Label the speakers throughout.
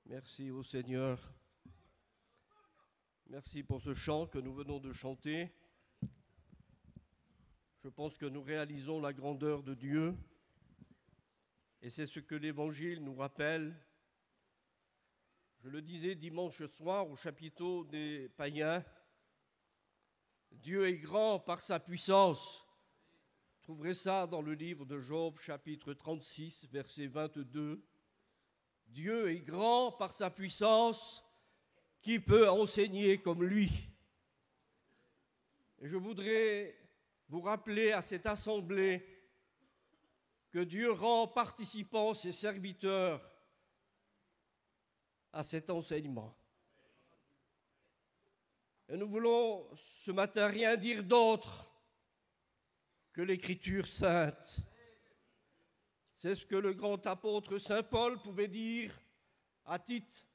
Speaker 1: Merci au Seigneur. Merci pour ce chant que nous venons de chanter. Je pense que nous réalisons la grandeur de Dieu. Et c'est ce que l'Évangile nous rappelle. Je le disais dimanche soir au chapiteau des païens. Dieu est grand par sa puissance. Vous trouverez ça dans le livre de Job, chapitre 36, verset 22. Dieu est grand par sa puissance, qui peut enseigner comme lui? Et je voudrais vous rappeler à cette assemblée que Dieu rend participants ses serviteurs à cet enseignement. Et nous voulons ce matin rien dire d'autre que l'Écriture sainte. C'est ce que le grand apôtre saint Paul pouvait dire à Tite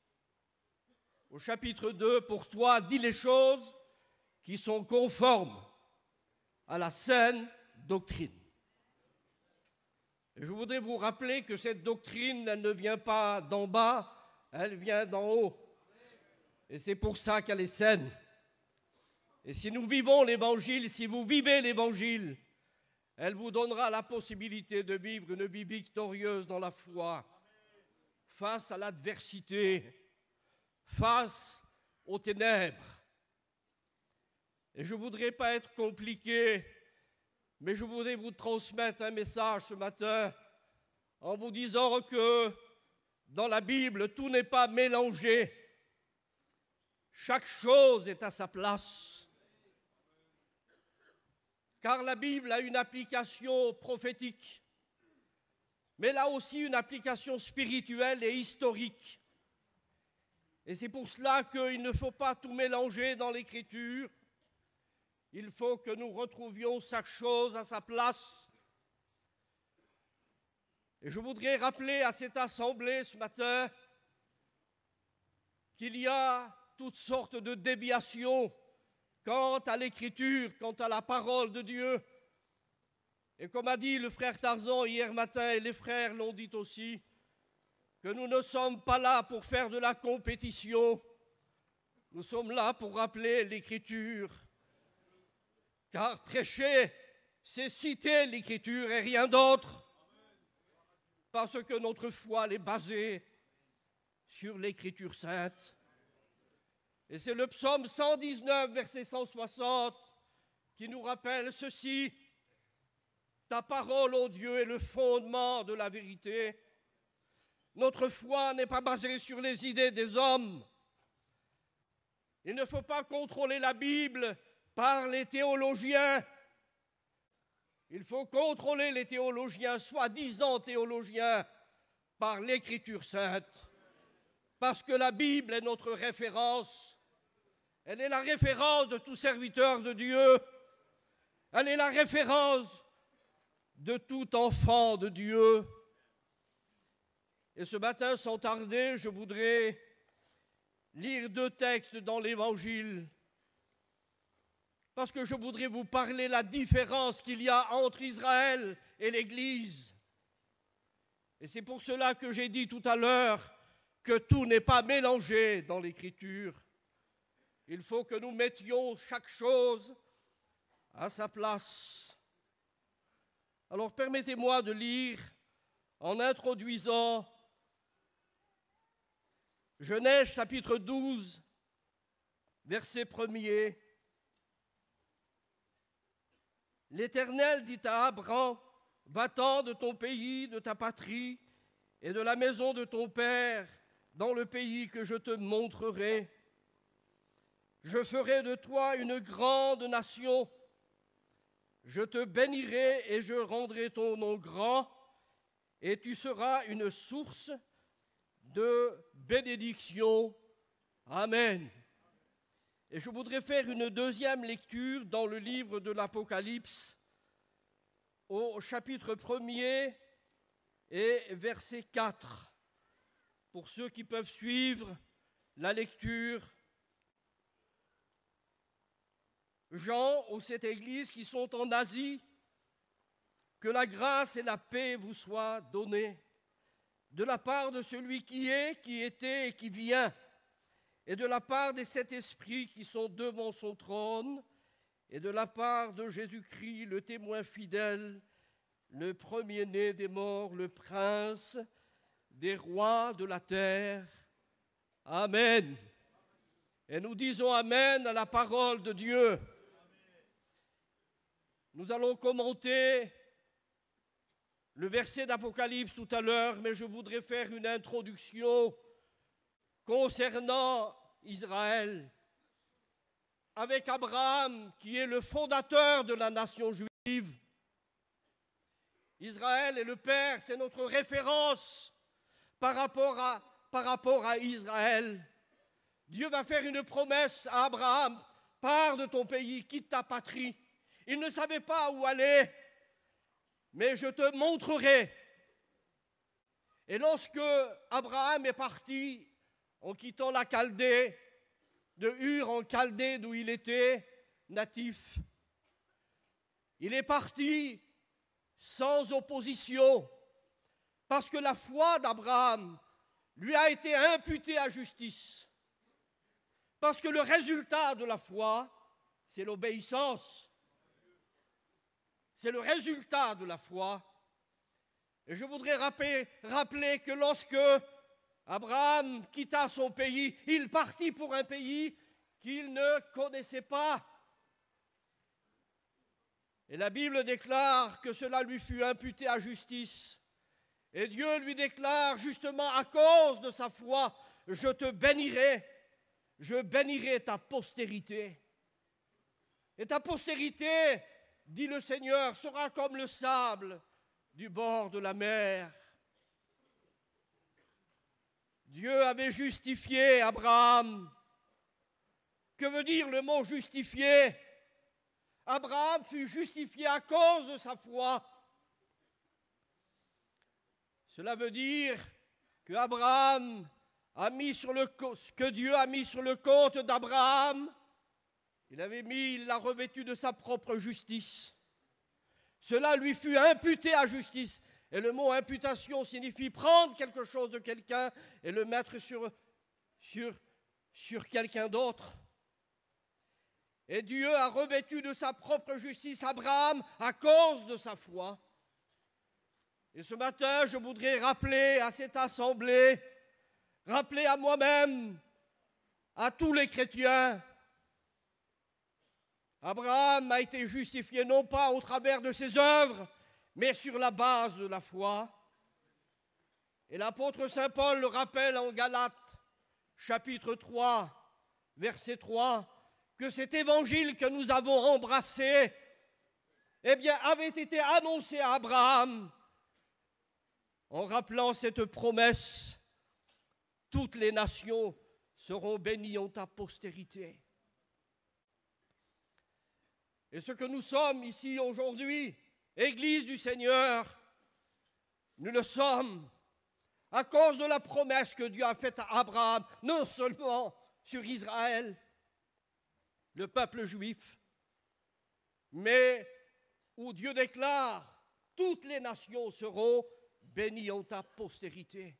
Speaker 1: au chapitre 2, pour toi, dis les choses qui sont conformes à la saine doctrine. Et je voudrais vous rappeler que cette doctrine, elle ne vient pas d'en bas, elle vient d'en haut. Et c'est pour ça qu'elle est saine. Et si nous vivons l'Évangile, si vous vivez l'Évangile, elle vous donnera la possibilité de vivre une vie victorieuse dans la foi, face à l'adversité, face aux ténèbres. Et je ne voudrais pas être compliqué, mais je voudrais vous transmettre un message ce matin en vous disant que dans la Bible, tout n'est pas mélangé. Chaque chose est à sa place. Car la Bible a une application prophétique, mais elle a aussi une application spirituelle et historique. Et c'est pour cela qu'il ne faut pas tout mélanger dans l'Écriture. Il faut que nous retrouvions chaque chose à sa place. Et je voudrais rappeler à cette assemblée ce matin qu'il y a toutes sortes de déviations quant à l'Écriture, quant à la parole de Dieu. Et comme a dit le frère Tarzan hier matin, et les frères l'ont dit aussi, que nous ne sommes pas là pour faire de la compétition, nous sommes là pour rappeler l'Écriture. Car prêcher, c'est citer l'Écriture et rien d'autre, parce que notre foi elle est basée sur l'Écriture sainte. Et c'est le psaume 119, verset 160, qui nous rappelle ceci. Ta parole, ô Dieu, est le fondement de la vérité. Notre foi n'est pas basée sur les idées des hommes. Il ne faut pas contrôler la Bible par les théologiens. Il faut contrôler les théologiens, soi-disant théologiens, par l'Écriture sainte. Parce que la Bible est notre référence. Elle est la référence de tout serviteur de Dieu. Elle est la référence de tout enfant de Dieu. Et ce matin, sans tarder, je voudrais lire 2 textes dans l'Évangile. Parce que je voudrais vous parler de la différence qu'il y a entre Israël et l'Église. Et c'est pour cela que j'ai dit tout à l'heure que tout n'est pas mélangé dans l'Écriture. Il faut que nous mettions chaque chose à sa place. Alors permettez-moi de lire en introduisant Genèse chapitre 12, verset 1er. L'Éternel dit à Abraham, va-t'en de ton pays, de ta patrie et de la maison de ton père dans le pays que je te montrerai. Je ferai de toi une grande nation. Je te bénirai et je rendrai ton nom grand, et tu seras une source de bénédiction. Amen. Et je voudrais faire une deuxième lecture dans le livre de l'Apocalypse, au chapitre 1er et verset 4, pour ceux qui peuvent suivre la lecture. Gens aux 7 églises qui sont en Asie, que la grâce et la paix vous soient données. de la part de celui qui est, qui était et qui vient, et de la part des 7 esprits qui sont devant son trône, et de la part de Jésus-Christ, le témoin fidèle, le premier-né des morts, le prince des rois de la terre. Amen. Et nous disons Amen à la parole de Dieu. Nous allons commenter le verset d'Apocalypse tout à l'heure, mais je voudrais faire une introduction concernant Israël, avec Abraham, qui est le fondateur de la nation juive. Israël est le père, c'est notre référence par rapport à Israël. Dieu va faire une promesse à Abraham, pars de ton pays, quitte ta patrie. Il ne savait pas où aller, mais je te montrerai. Et lorsque Abraham est parti, en quittant la Chaldée, de Ur en Chaldée d'où il était natif, il est parti sans opposition, parce que la foi d'Abraham lui a été imputée à justice. Parce que le résultat de la foi, c'est l'obéissance. C'est le résultat de la foi. Et je voudrais rappeler que lorsque Abraham quitta son pays, il partit pour un pays qu'il ne connaissait pas. Et la Bible déclare que cela lui fut imputé à justice. Et Dieu lui déclare justement à cause de sa foi, je te bénirai, je bénirai ta postérité. Et ta postérité, dit le Seigneur, sera comme le sable du bord de la mer. Dieu avait justifié Abraham. Que veut dire le mot justifié? Abraham fut justifié à cause de sa foi. Cela veut dire que Abraham a mis sur que Dieu a mis sur le compte d'Abraham. Il l'a revêtu de sa propre justice. Cela lui fut imputé à justice. Et le mot imputation signifie prendre quelque chose de quelqu'un et le mettre sur quelqu'un d'autre. Et Dieu a revêtu de sa propre justice Abraham à cause de sa foi. Et ce matin, je voudrais rappeler à cette assemblée, rappeler à moi-même, à tous les chrétiens, Abraham a été justifié non pas au travers de ses œuvres, mais sur la base de la foi. Et l'apôtre Saint Paul le rappelle en Galates, chapitre 3, verset 3, que cet évangile que nous avons embrassé, eh bien, avait été annoncé à Abraham, en rappelant cette promesse, toutes les nations seront bénies en ta postérité. Et ce que nous sommes ici aujourd'hui, Église du Seigneur, nous le sommes à cause de la promesse que Dieu a faite à Abraham, non seulement sur Israël, le peuple juif, mais où Dieu déclare, toutes les nations seront bénies en ta postérité.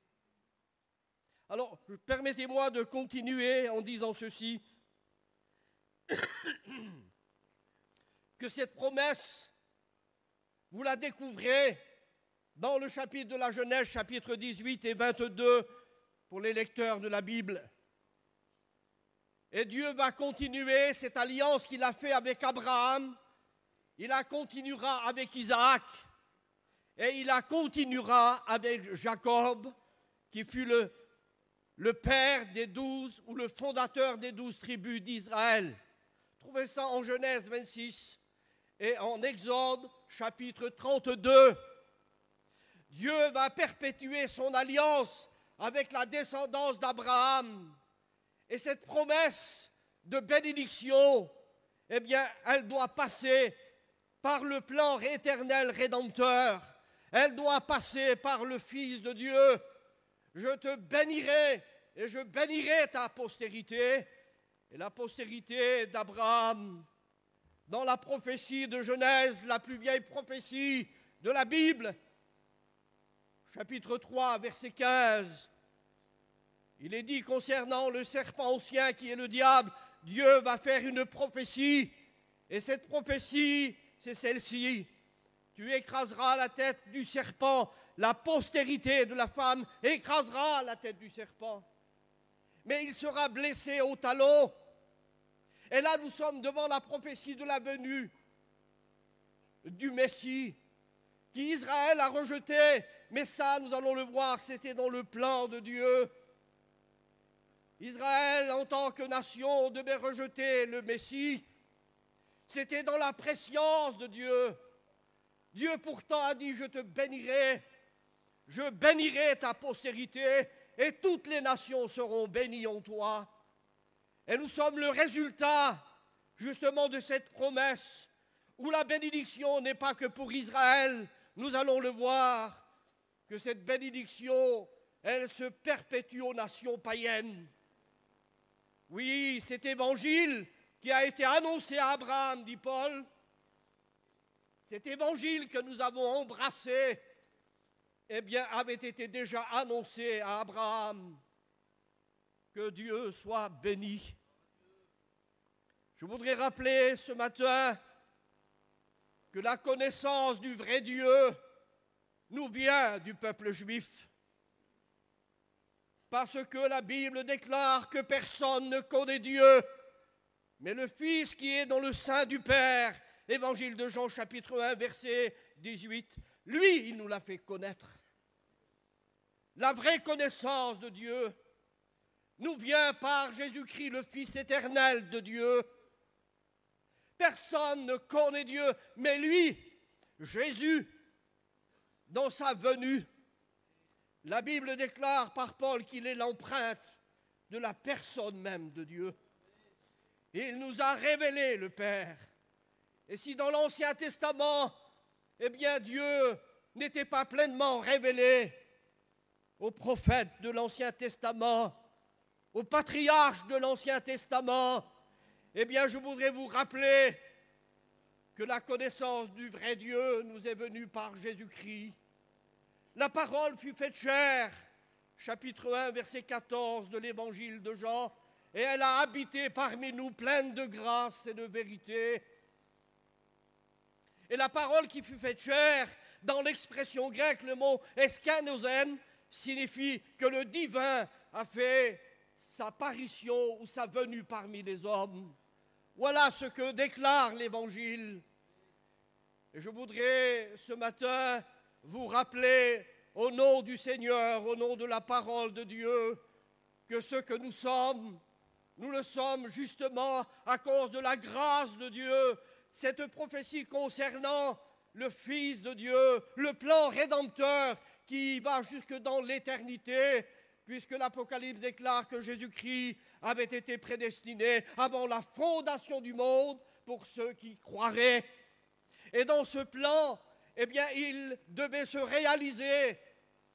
Speaker 1: Alors, permettez-moi de continuer en disant ceci, que cette promesse, vous la découvrez dans le chapitre de la Genèse, chapitre 18 et 22, pour les lecteurs de la Bible. Et Dieu va continuer cette alliance qu'il a faite avec Abraham, il la continuera avec Isaac, et il la continuera avec Jacob, qui fut le père des 12 ou le fondateur des 12 tribus d'Israël. Trouvez ça en Genèse 26 et en Exode chapitre 32. Dieu va perpétuer son alliance avec la descendance d'Abraham. Et cette promesse de bénédiction, eh bien, elle doit passer par le plan éternel rédempteur. Elle doit passer par le Fils de Dieu. Je te bénirai et je bénirai ta postérité. Et la postérité d'Abraham, dans la prophétie de Genèse, la plus vieille prophétie de la Bible, chapitre 3, verset 15, il est dit concernant le serpent ancien qui est le diable, Dieu va faire une prophétie, et cette prophétie, c'est celle-ci. Tu écraseras la tête du serpent, la postérité de la femme écrasera la tête du serpent. Mais il sera blessé au talon. Et là, nous sommes devant la prophétie de la venue du Messie, qu'Israël a rejeté. Mais ça, nous allons le voir, c'était dans le plan de Dieu. Israël, en tant que nation, devait rejeter le Messie. C'était dans la prescience de Dieu. Dieu pourtant a dit, je te bénirai, je bénirai ta postérité, et toutes les nations seront bénies en toi. Et nous sommes le résultat, justement, de cette promesse, où la bénédiction n'est pas que pour Israël. Nous allons le voir, que cette bénédiction, elle se perpétue aux nations païennes. Oui, cet évangile qui a été annoncé à Abraham, dit Paul, cet évangile que nous avons embrassé, eh bien, avait été déjà annoncé à Abraham. Que Dieu soit béni. Je voudrais rappeler ce matin que la connaissance du vrai Dieu nous vient du peuple juif. Parce que la Bible déclare que personne ne connaît Dieu, mais le Fils qui est dans le sein du Père. Évangile de Jean, chapitre 1, verset 18. Lui, il nous l'a fait connaître. La vraie connaissance de Dieu nous vient par Jésus-Christ, le Fils éternel de Dieu. Personne ne connaît Dieu, mais lui, Jésus, dans sa venue, la Bible déclare par Paul qu'il est l'empreinte de la personne même de Dieu. Et il nous a révélé le Père. Et si dans l'Ancien Testament, eh bien Dieu n'était pas pleinement révélé aux prophètes de l'Ancien Testament, aux patriarches de l'Ancien Testament, eh bien je voudrais vous rappeler que la connaissance du vrai Dieu nous est venue par Jésus-Christ. La parole fut faite chair, chapitre 1, verset 14 de l'Évangile de Jean, et elle a habité parmi nous pleine de grâce et de vérité. Et la parole qui fut faite chair, dans l'expression grecque, le mot eskenosen, signifie que le divin a fait sa apparition ou sa venue parmi les hommes. Voilà ce que déclare l'Évangile. Et je voudrais ce matin vous rappeler au nom du Seigneur, au nom de la parole de Dieu, que ce que nous sommes, nous le sommes justement à cause de la grâce de Dieu. Cette prophétie concernant le Fils de Dieu, le plan rédempteur qui va jusque dans l'éternité, puisque l'Apocalypse déclare que Jésus-Christ avait été prédestiné avant la fondation du monde pour ceux qui croiraient. Et dans ce plan, eh bien, il devait se réaliser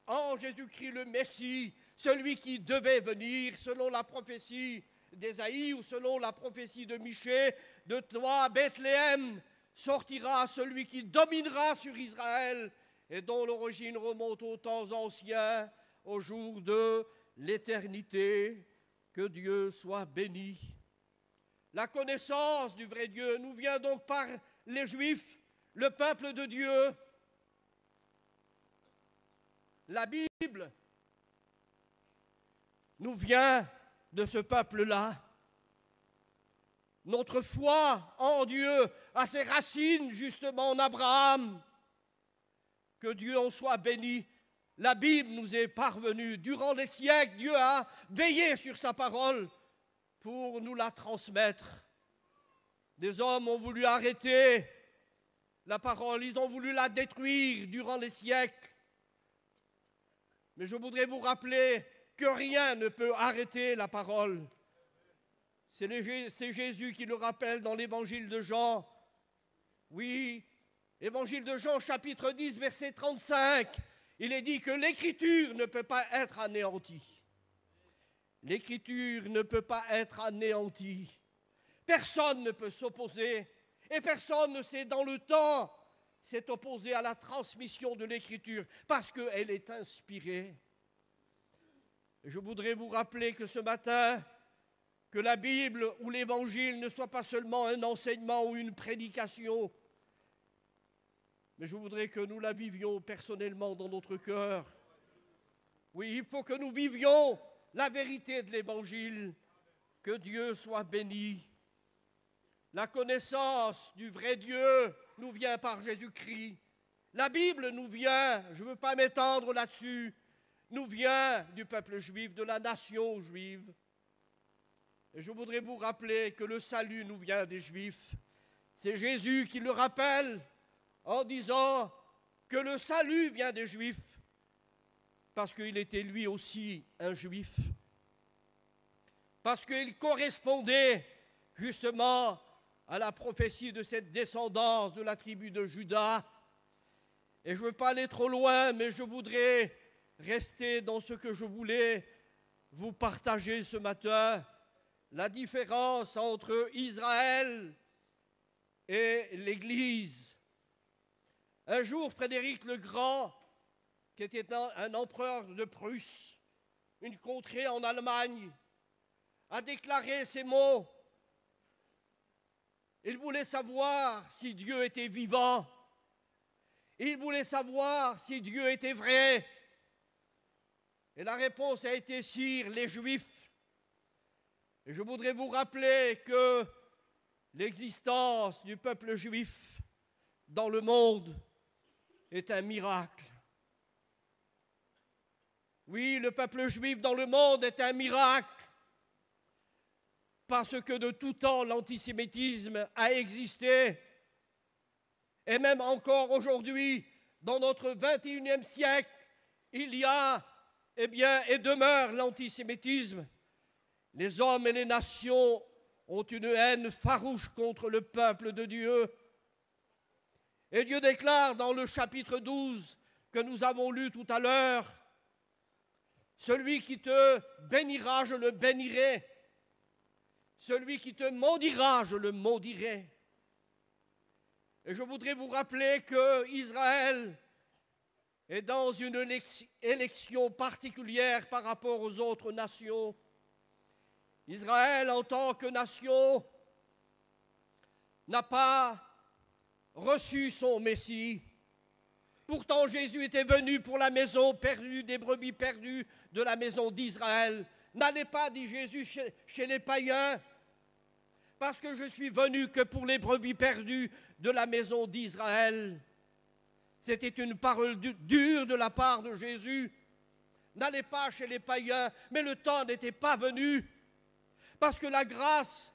Speaker 1: en Jésus-Christ le Messie, celui qui devait venir selon la prophétie d'Ésaïe ou selon la prophétie de Michée. De toi, Bethléem, sortira celui qui dominera sur Israël et dont l'origine remonte aux temps anciens, au jour de l'éternité. Que Dieu soit béni. La connaissance du vrai Dieu nous vient donc par les Juifs, le peuple de Dieu. La Bible nous vient de ce peuple-là. Notre foi en Dieu a ses racines justement en Abraham. Que Dieu en soit béni. La Bible nous est parvenue. Durant les siècles, Dieu a veillé sur sa parole pour nous la transmettre. Des hommes ont voulu arrêter la parole, ils ont voulu la détruire durant les siècles. Mais je voudrais vous rappeler que rien ne peut arrêter la parole. C'est Jésus qui le rappelle dans l'évangile de Jean. Oui, évangile de Jean, chapitre 10, verset 35. Il est dit que l'écriture ne peut pas être anéantie. L'écriture ne peut pas être anéantie. Personne ne peut s'opposer et personne ne sait dans le temps s'est opposé à la transmission de l'Écriture parce qu'elle est inspirée. Et je voudrais vous rappeler que ce matin, que la Bible ou l'Évangile ne soit pas seulement un enseignement ou une prédication, mais je voudrais que nous la vivions personnellement dans notre cœur. Oui, il faut que nous vivions la vérité de l'Évangile. Que Dieu soit béni. La connaissance du vrai Dieu nous vient par Jésus-Christ. La Bible nous vient, je ne veux pas m'étendre là-dessus, nous vient du peuple juif, de la nation juive. Et je voudrais vous rappeler que le salut nous vient des Juifs. C'est Jésus qui le rappelle en disant que le salut vient des Juifs, parce qu'il était lui aussi un Juif, parce qu'il correspondait justement à la prophétie de cette descendance de la tribu de Juda. Et je ne veux pas aller trop loin, mais je voudrais rester dans ce que je voulais vous partager ce matin, la différence entre Israël et l'Église. Un jour, Frédéric le Grand, qui était un empereur de Prusse, une contrée en Allemagne, a déclaré ces mots. Il voulait savoir si Dieu était vivant. Il voulait savoir si Dieu était vrai. Et la réponse a été sire, les Juifs. Et je voudrais vous rappeler que l'existence du peuple juif dans le monde est un miracle. Oui, le peuple juif dans le monde est un miracle. Parce que de tout temps, l'antisémitisme a existé. Et même encore aujourd'hui, dans notre 21e siècle, il y a, et demeure l'antisémitisme. Les hommes et les nations ont une haine farouche contre le peuple de Dieu. Et Dieu déclare dans le chapitre 12 que nous avons lu tout à l'heure, « Celui qui te bénira, je le bénirai. Celui qui te maudira, je le maudirai. » Et je voudrais vous rappeler que Israël est dans une élection particulière par rapport aux autres nations. Israël, en tant que nation, n'a pas reçu son Messie. Pourtant, Jésus était venu pour la maison perdue, des brebis perdues de la maison d'Israël. N'allez pas, dit Jésus, chez les païens, parce que je suis venu que pour les brebis perdues de la maison d'Israël. C'était une parole dure de la part de Jésus. N'allez pas chez les païens, mais le temps n'était pas venu. Parce que la grâce,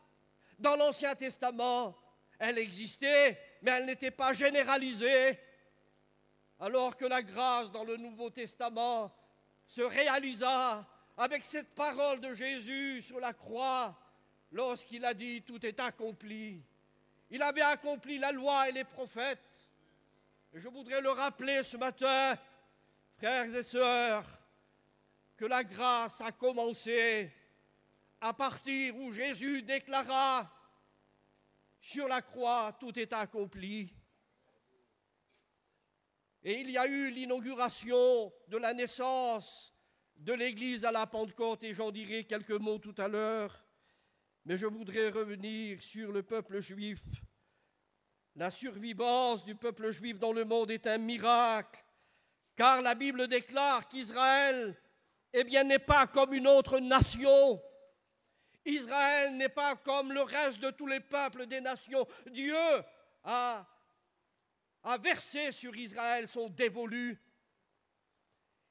Speaker 1: dans l'Ancien Testament, elle existait, mais elle n'était pas généralisée. Alors que la grâce, dans le Nouveau Testament, se réalisa avec cette parole de Jésus sur la croix, lorsqu'il a dit « tout est accompli ». Il avait accompli la loi et les prophètes. Et je voudrais le rappeler ce matin, frères et sœurs, que la grâce a commencé à partir où Jésus déclara sur la croix, tout est accompli. Et il y a eu l'inauguration de la naissance de l'Église à la Pentecôte, et j'en dirai quelques mots tout à l'heure. Mais je voudrais revenir sur le peuple juif. La survivance du peuple juif dans le monde est un miracle, car la Bible déclare qu'Israël, n'est pas comme une autre nation. Israël n'est pas comme le reste de tous les peuples des nations. Dieu a versé sur Israël son dévolu.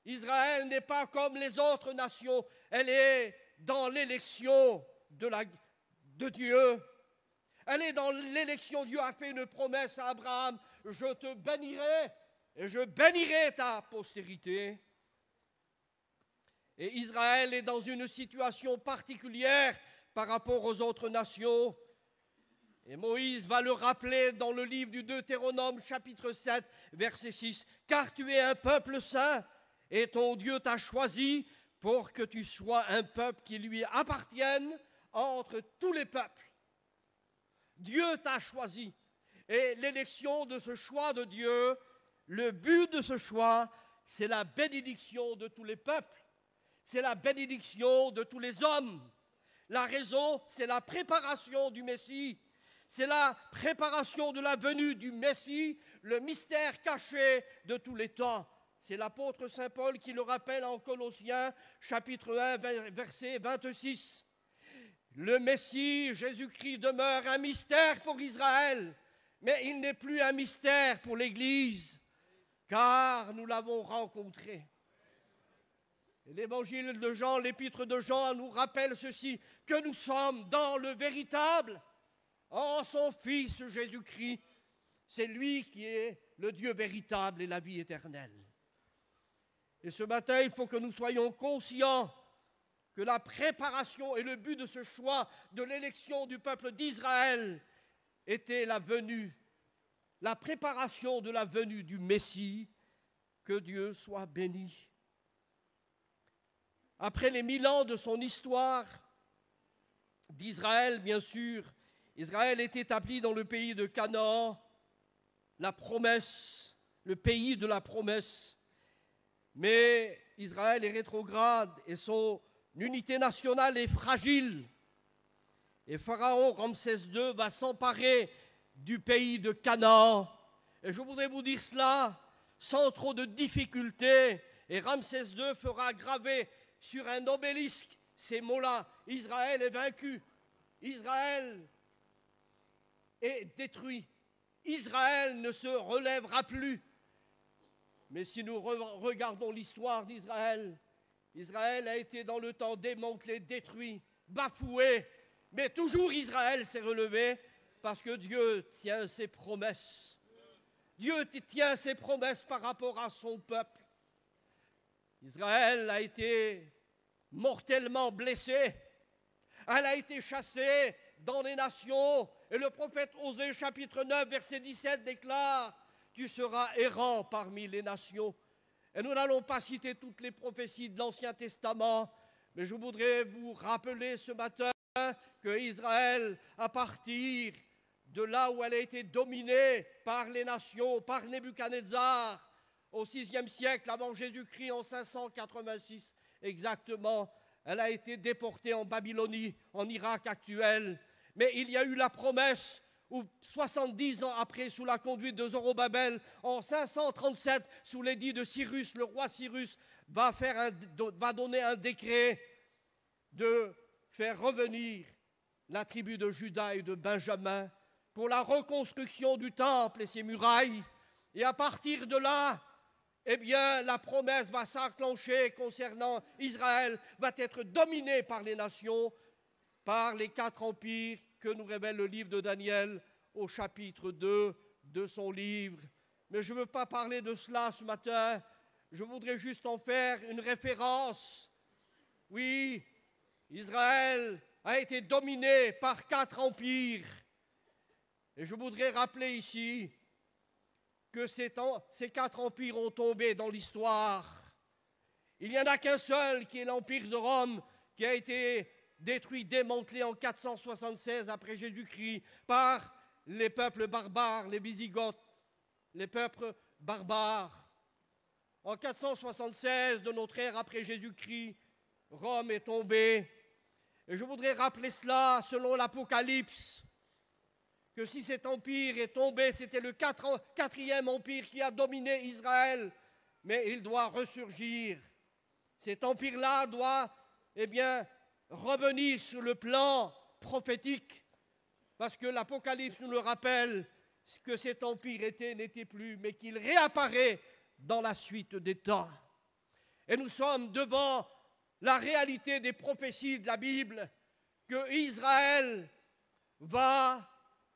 Speaker 1: Israël n'est pas comme les autres nations. Elle est dans l'élection de Dieu. Elle est dans l'élection. Dieu a fait une promesse à Abraham. Je te bénirai et je bénirai ta postérité. Et Israël est dans une situation particulière par rapport aux autres nations. Et Moïse va le rappeler dans le livre du Deutéronome, chapitre 7, verset 6. « Car tu es un peuple saint, et ton Dieu t'a choisi pour que tu sois un peuple qui lui appartienne entre tous les peuples. » Dieu t'a choisi. Et l'élection de ce choix de Dieu, le but de ce choix, c'est la bénédiction de tous les peuples. C'est la bénédiction de tous les hommes. La raison, c'est la préparation du Messie. C'est la préparation de la venue du Messie, le mystère caché de tous les temps. C'est l'apôtre Saint Paul qui le rappelle en Colossiens, chapitre 1, verset 26. Le Messie, Jésus-Christ, demeure un mystère pour Israël, mais il n'est plus un mystère pour l'Église, car nous l'avons rencontré. L'évangile de Jean, l'épître de Jean nous rappelle ceci, que nous sommes dans le véritable, en son Fils Jésus-Christ. C'est lui qui est le Dieu véritable et la vie éternelle. Et ce matin, il faut que nous soyons conscients que la préparation et le but de ce choix de l'élection du peuple d'Israël était la venue, la préparation de la venue du Messie. Que Dieu soit béni. Après les 1000 ans de son histoire d'Israël, bien sûr, Israël est établi dans le pays de Canaan, la promesse, le pays de la promesse. Mais Israël est rétrograde et son unité nationale est fragile. Et Pharaon Ramsès II va s'emparer du pays de Canaan. Et je voudrais vous dire cela sans trop de difficultés. Et Ramsès II fera graver sur un obélisque ces mots-là. Israël est vaincu. Israël est détruit. Israël ne se relèvera plus. Mais si nous regardons l'histoire d'Israël, Israël a été dans le temps démantelé, détruit, bafoué. Mais toujours Israël s'est relevé parce que Dieu tient ses promesses. Dieu tient ses promesses par rapport à son peuple. Israël a été mortellement blessée. Elle a été chassée dans les nations. Et le prophète Osée, chapitre 9, verset 17, déclare « Tu seras errant parmi les nations ». Et nous n'allons pas citer toutes les prophéties de l'Ancien Testament, mais je voudrais vous rappeler ce matin que Israël, à partir de là où elle a été dominée par les nations, par Nebuchadnezzar, au VIe siècle avant Jésus-Christ, en 586 exactement, elle a été déportée en Babylonie, en Irak actuel. Mais il y a eu la promesse où 70 ans après, sous la conduite de Zorobabel, en 537, sous l'édit de Cyrus, le roi Cyrus va donner un décret de faire revenir la tribu de Juda et de Benjamin pour la reconstruction du temple et ses murailles. Et à partir de là, eh bien, la promesse va s'enclencher concernant Israël, va être dominée par les nations, par les 4 empires que nous révèle le livre de Daniel au chapitre 2 de son livre. Mais je ne veux pas parler de cela ce matin, je voudrais juste en faire une référence. Oui, Israël a été dominé par 4 empires. Et je voudrais rappeler ici que ces 4 empires ont tombé dans l'histoire. Il n'y en a qu'un seul qui est l'empire de Rome, qui a été détruit, démantelé en 476 après Jésus-Christ par les peuples barbares, les Wisigoths, les peuples barbares. En 476 de notre ère après Jésus-Christ, Rome est tombée. Et je voudrais rappeler cela selon l'Apocalypse, que si cet empire est tombé, c'était le 4e empire qui a dominé Israël, mais il doit ressurgir. Cet empire-là doit, eh bien, revenir sur le plan prophétique, parce que l'Apocalypse nous le rappelle, que cet empire n'était plus, mais qu'il réapparaît dans la suite des temps. Et nous sommes devant la réalité des prophéties de la Bible, que Israël va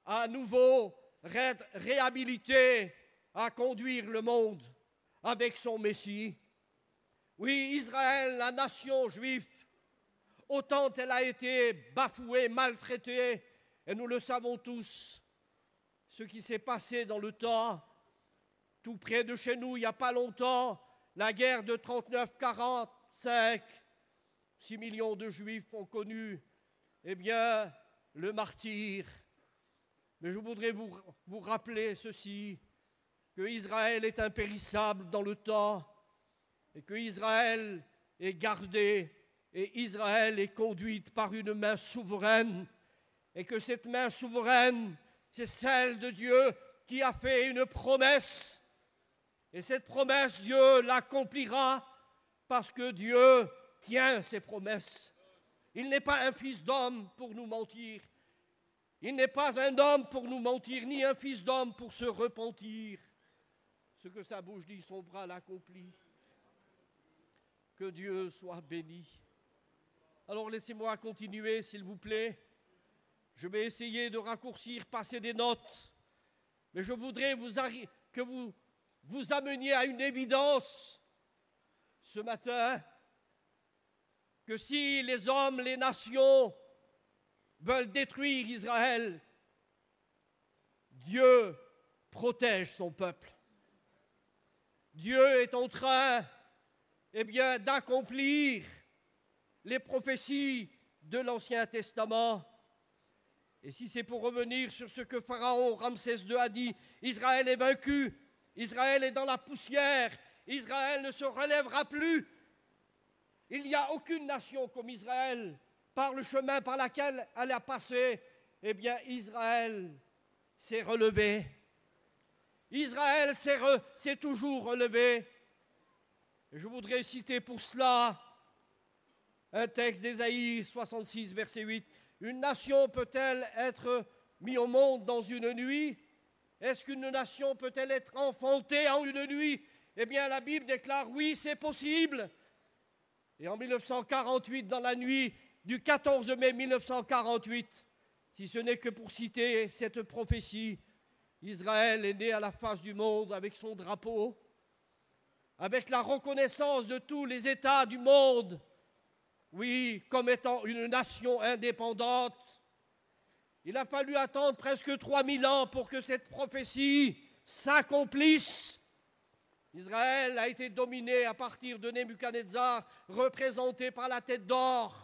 Speaker 1: à nouveau être réhabilité à conduire le monde avec son Messie. Oui, Israël, la nation juive, autant elle a été bafouée, maltraitée, et nous le savons tous, ce qui s'est passé dans le temps, tout près de chez nous, il n'y a pas longtemps, la guerre de 39-45, 6 millions de Juifs ont connu, eh bien, le martyre Mais je voudrais vous rappeler ceci, que Israël est impérissable dans le temps et que Israël est gardé et Israël est conduite par une main souveraine et que cette main souveraine, c'est celle de Dieu qui a fait une promesse. Et cette promesse, Dieu l'accomplira parce que Dieu tient ses promesses. Il n'est pas un fils d'homme pour nous mentir. Il n'est pas un homme pour nous mentir, ni un fils d'homme pour se repentir. Ce que sa bouche dit, son bras l'accomplit. Que Dieu soit béni. Alors laissez-moi continuer, s'il vous plaît. Je vais essayer de raccourcir, passer des notes. Mais je voudrais que vous ameniez à une évidence ce matin, que si les hommes, les nations veulent détruire Israël, Dieu protège son peuple. Dieu est en train, d'accomplir les prophéties de l'Ancien Testament. Et si c'est pour revenir sur ce que Pharaon Ramsès II a dit, Israël est vaincu, Israël est dans la poussière, Israël ne se relèvera plus. Il n'y a aucune nation comme Israël, par le chemin par lequel elle a passé. Israël s'est relevé. Israël s'est toujours relevé. Et je voudrais citer pour cela un texte d'Ésaïe 66, verset 8. Une nation peut-elle être mise au monde dans une nuit? Est-ce qu'une nation peut-elle être enfantée en une nuit? La Bible déclare oui, c'est possible. Et en 1948, dans la nuit du 14 mai 1948, si ce n'est que pour citer cette prophétie, Israël est né à la face du monde avec son drapeau, avec la reconnaissance de tous les États du monde, oui, comme étant une nation indépendante. Il a fallu attendre presque 3000 ans pour que cette prophétie s'accomplisse. Israël a été dominé à partir de Nebuchadnezzar, représenté par la tête d'or.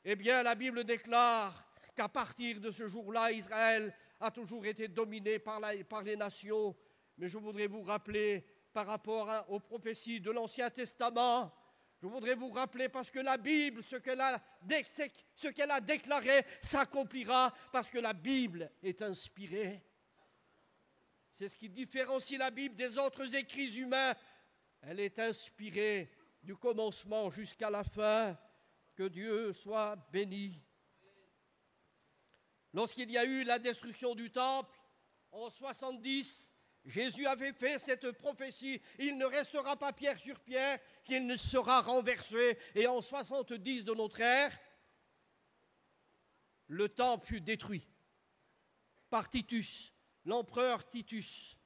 Speaker 1: La Bible déclare qu'à partir de ce jour-là, Israël a toujours été dominé par les nations. Mais je voudrais vous rappeler, par rapport aux prophéties de l'Ancien Testament, je voudrais vous rappeler parce que la Bible, ce qu'elle a déclaré s'accomplira parce que la Bible est inspirée. C'est ce qui différencie la Bible des autres écrits humains. Elle est inspirée du commencement jusqu'à la fin. Que Dieu soit béni. Lorsqu'il y a eu la destruction du temple, en 70, Jésus avait fait cette prophétie. Il ne restera pas pierre sur pierre, qu'il ne sera renversé. Et en 70 de notre ère, le temple fut détruit par Titus, l'empereur Titus.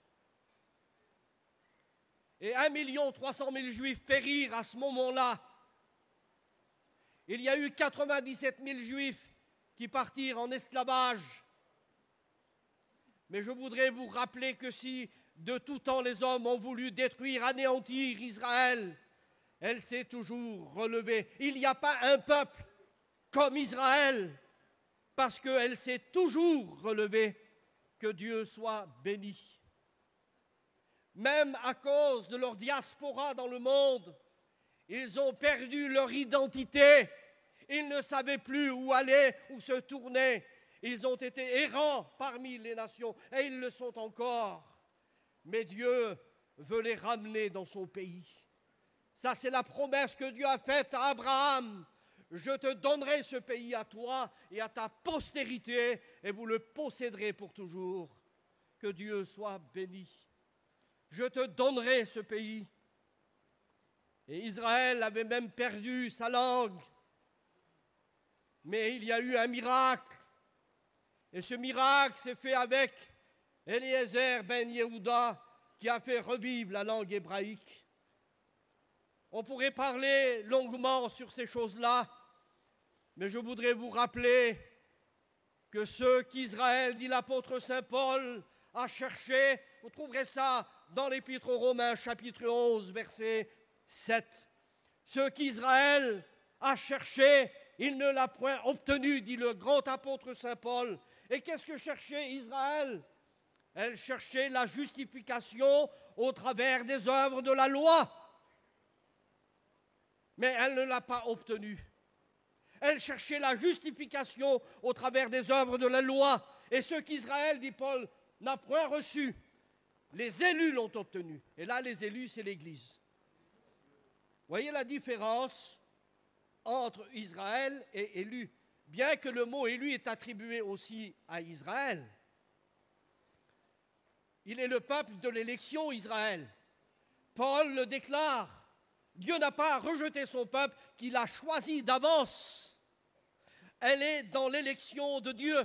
Speaker 1: Et 1 300 000 Juifs périrent à ce moment-là. Il y a eu 97 000 Juifs qui partirent en esclavage. Mais je voudrais vous rappeler que si de tout temps les hommes ont voulu détruire, anéantir Israël, elle s'est toujours relevée. Il n'y a pas un peuple comme Israël, parce qu'elle s'est toujours relevée. Que Dieu soit béni. Même à cause de leur diaspora dans le monde, ils ont perdu leur identité. Ils ne savaient plus où aller, où se tourner. Ils ont été errants parmi les nations, et ils le sont encore. Mais Dieu veut les ramener dans son pays. Ça, c'est la promesse que Dieu a faite à Abraham. Je te donnerai ce pays à toi et à ta postérité, et vous le posséderez pour toujours. Que Dieu soit béni. Je te donnerai ce pays. Et Israël avait même perdu sa langue. Mais il y a eu un miracle. Et ce miracle s'est fait avec Eliezer ben Yehuda, qui a fait revivre la langue hébraïque. On pourrait parler longuement sur ces choses-là, mais je voudrais vous rappeler que ce qu'Israël, dit l'apôtre Saint Paul, a cherché, vous trouverez ça dans l'Épître aux Romains, chapitre 11, verset 7. Ce qu'Israël a cherché, il ne l'a point obtenu, dit le grand apôtre saint Paul. Et qu'est-ce que cherchait Israël? Elle cherchait la justification au travers des œuvres de la loi. Mais elle ne l'a pas obtenue. Elle cherchait la justification au travers des œuvres de la loi. Et ce qu'Israël, dit Paul, n'a point reçu, les élus l'ont obtenu. Et là, les élus, c'est l'Église. Voyez la différence entre Israël et élu. Bien que le mot élu est attribué aussi à Israël, il est le peuple de l'élection, Israël. Paul le déclare. Dieu n'a pas rejeté son peuple qu'il a choisi d'avance. Elle est dans l'élection de Dieu.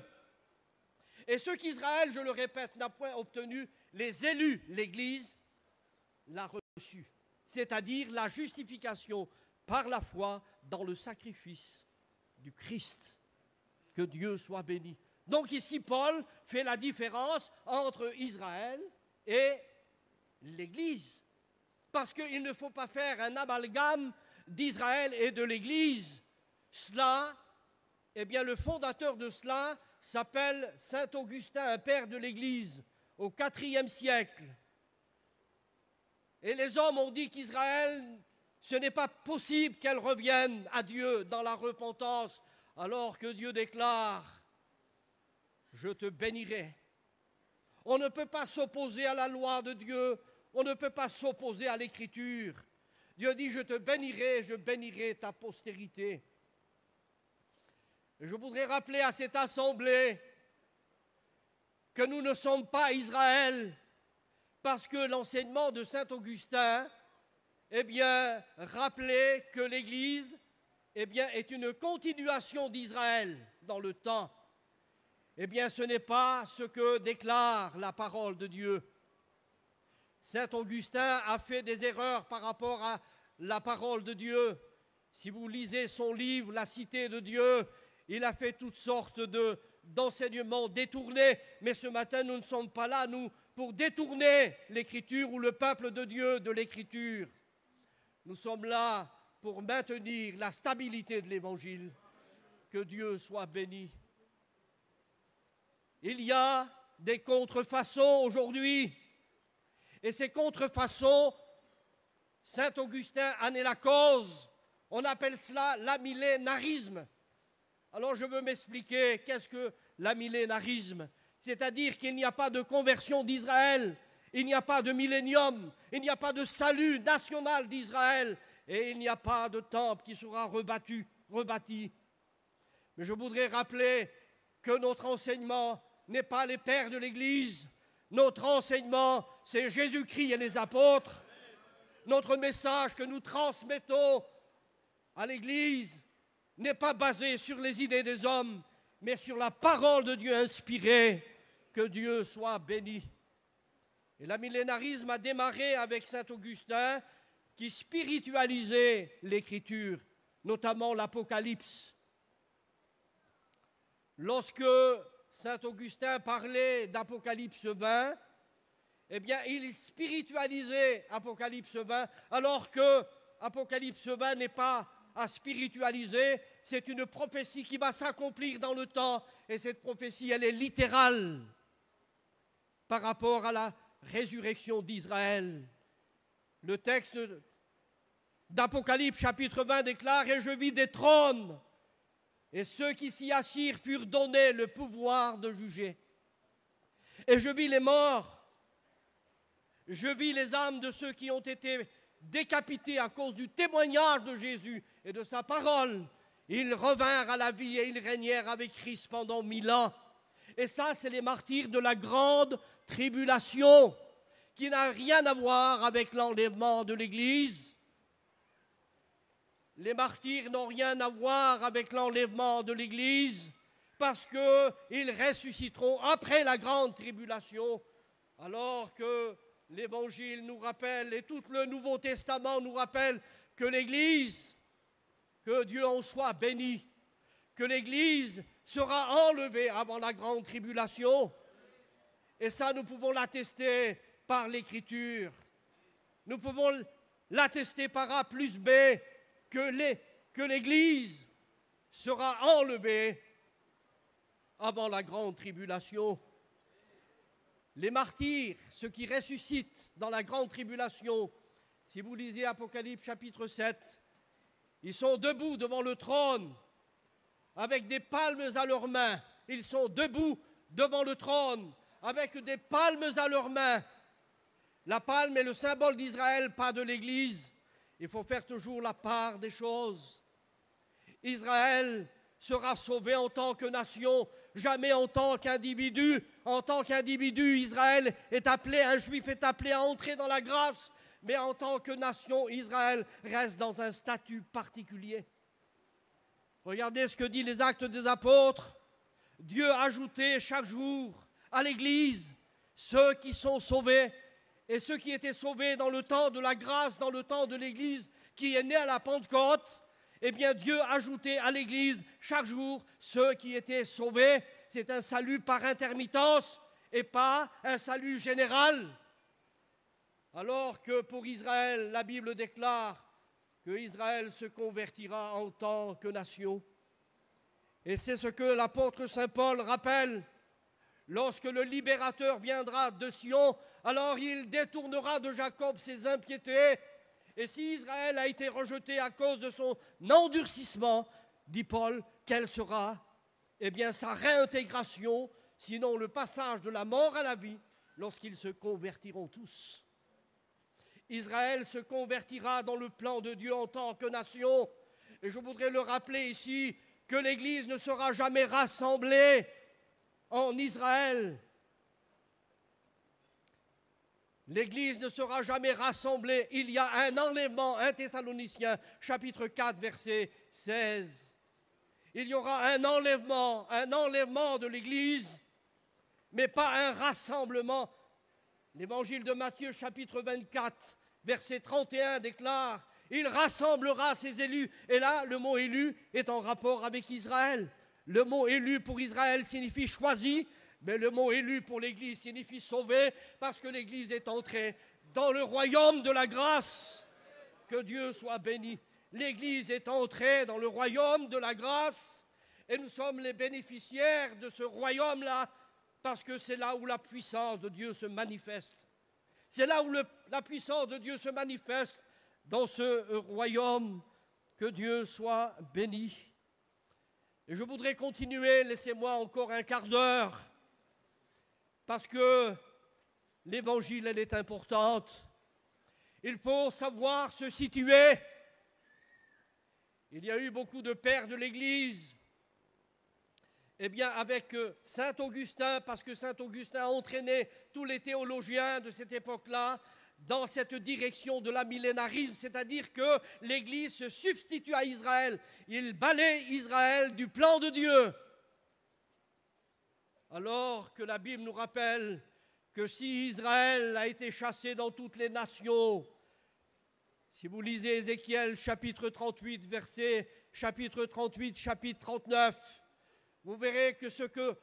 Speaker 1: Et ce qu'Israël, je le répète, n'a point obtenu, les élus, l'Église, l'a reçu. C'est-à-dire la justification par la foi dans le sacrifice du Christ. Que Dieu soit béni. Donc ici, Paul fait la différence entre Israël et l'Église. Parce qu'il ne faut pas faire un amalgame d'Israël et de l'Église. Cela, eh bien, le fondateur de cela s'appelle saint Augustin, un père de l'Église, au IVe siècle. Et les hommes ont dit qu'Israël, ce n'est pas possible qu'elle revienne à Dieu dans la repentance, alors que Dieu déclare « Je te bénirai ». On ne peut pas s'opposer à la loi de Dieu, on ne peut pas s'opposer à l'Écriture. Dieu dit « Je te bénirai, je bénirai ta postérité ». Je voudrais rappeler à cette assemblée que nous ne sommes pas Israël, parce que l'enseignement de saint Augustin, eh bien, rappelait que l'Église, eh bien, est une continuation d'Israël dans le temps. Eh bien, ce n'est pas ce que déclare la parole de Dieu. Saint Augustin a fait des erreurs par rapport à la parole de Dieu. Si vous lisez son livre, La Cité de Dieu, il a fait toutes sortes d'enseignements détournés. Mais ce matin, nous ne sommes pas là, nous, pour détourner l'Écriture ou le peuple de Dieu de l'Écriture. Nous sommes là pour maintenir la stabilité de l'Évangile. Que Dieu soit béni. Il y a des contrefaçons aujourd'hui. Et ces contrefaçons, saint Augustin en est la cause. On appelle cela l'amillénarisme. Alors je veux m'expliquer, qu'est-ce que l'amillénarisme? C'est-à-dire qu'il n'y a pas de conversion d'Israël, il n'y a pas de millénium, il n'y a pas de salut national d'Israël, et il n'y a pas de temple qui sera rebâti. Mais je voudrais rappeler que notre enseignement n'est pas les pères de l'Église. Notre enseignement, c'est Jésus-Christ et les apôtres. Notre message que nous transmettons à l'Église n'est pas basé sur les idées des hommes, mais sur la parole de Dieu inspirée. Que Dieu soit béni. Et l'amillénarisme a démarré avec saint Augustin, qui spiritualisait l'Écriture, notamment l'Apocalypse. Lorsque saint Augustin parlait d'Apocalypse 20, eh bien, il spiritualisait Apocalypse 20, alors que Apocalypse 20 n'est pas à spiritualiser, c'est une prophétie qui va s'accomplir dans le temps, et cette prophétie, elle est littérale par rapport à la résurrection d'Israël. Le texte d'Apocalypse chapitre 20 déclare « Et je vis des trônes, et ceux qui s'y assirent furent donnés le pouvoir de juger. Et je vis les morts, je vis les âmes de ceux qui ont été décapités à cause du témoignage de Jésus et de sa parole. Ils revinrent à la vie et ils régnèrent avec Christ pendant 1000 ans. » Et ça, c'est les martyrs de la grande tribulation, qui n'a rien à voir avec l'enlèvement de l'Église. Les martyrs n'ont rien à voir avec l'enlèvement de l'Église, parce qu'ils ressusciteront après la grande tribulation, alors que l'Évangile nous rappelle, et tout le Nouveau Testament nous rappelle que l'Église, que Dieu en soit béni, que l'Église sera enlevée avant la grande tribulation. Et ça, nous pouvons l'attester par l'Écriture. Nous pouvons l'attester par A plus B que l'Église sera enlevé avant la grande tribulation. Les martyrs, ceux qui ressuscitent dans la grande tribulation, si vous lisez Apocalypse chapitre 7, ils sont debout devant le trône avec des palmes à leurs mains. Ils sont debout devant le trône avec des palmes à leurs mains. La palme est le symbole d'Israël, pas de l'Église. Il faut faire toujours la part des choses. Israël sera sauvé en tant que nation, jamais en tant qu'individu. En tant qu'individu, Israël est appelé, un juif est appelé à entrer dans la grâce, mais en tant que nation, Israël reste dans un statut particulier. Regardez ce que disent les Actes des Apôtres. Dieu a ajouté chaque jour à l'Église ceux qui sont sauvés et ceux qui étaient sauvés dans le temps de la grâce, dans le temps de l'Église qui est née à la Pentecôte. Eh bien, Dieu a ajouté à l'Église chaque jour ceux qui étaient sauvés. C'est un salut par intermittence et pas un salut général. Alors que pour Israël, la Bible déclare que Israël se convertira en tant que nation. Et c'est ce que l'apôtre Saint Paul rappelle. Lorsque le libérateur viendra de Sion, alors il détournera de Jacob ses impiétés. Et si Israël a été rejeté à cause de son endurcissement, dit Paul, quelle sera, eh bien, sa réintégration, sinon le passage de la mort à la vie, lorsqu'ils se convertiront tous. Israël se convertira dans le plan de Dieu en tant que nation. Et je voudrais le rappeler ici, que l'Église ne sera jamais rassemblée en Israël. L'Église ne sera jamais rassemblée. Il y a un enlèvement, 1 Thessaloniciens, chapitre 4, verset 16. Il y aura un enlèvement de l'Église, mais pas un rassemblement. L'Évangile de Matthieu, chapitre 24, verset 31 déclare « Il rassemblera ses élus ». Et là, le mot « élu » est en rapport avec Israël. Le mot « élu » pour Israël signifie « choisi », mais le mot « élu » pour l'Église signifie « sauvé », parce que l'Église est entrée dans le royaume de la grâce. Que Dieu soit béni. L'Église est entrée dans le royaume de la grâce, et nous sommes les bénéficiaires de ce royaume-là, parce que c'est là où la puissance de Dieu se manifeste. C'est là où la puissance de Dieu se manifeste, dans ce royaume. Que Dieu soit béni. Et je voudrais continuer, laissez-moi encore un quart d'heure, parce que l'évangile, elle est importante. Il faut savoir se situer. Il y a eu beaucoup de pères de l'Église, eh bien avec saint Augustin, parce que saint Augustin a entraîné tous les théologiens de cette époque-là dans cette direction de la millénarisme, c'est-à-dire que l'Église se substitue à Israël. Il balaie Israël du plan de Dieu. Alors que la Bible nous rappelle que si Israël a été chassé dans toutes les nations, si vous lisez Ézéchiel chapitre 38, chapitre 39, vous verrez que ce que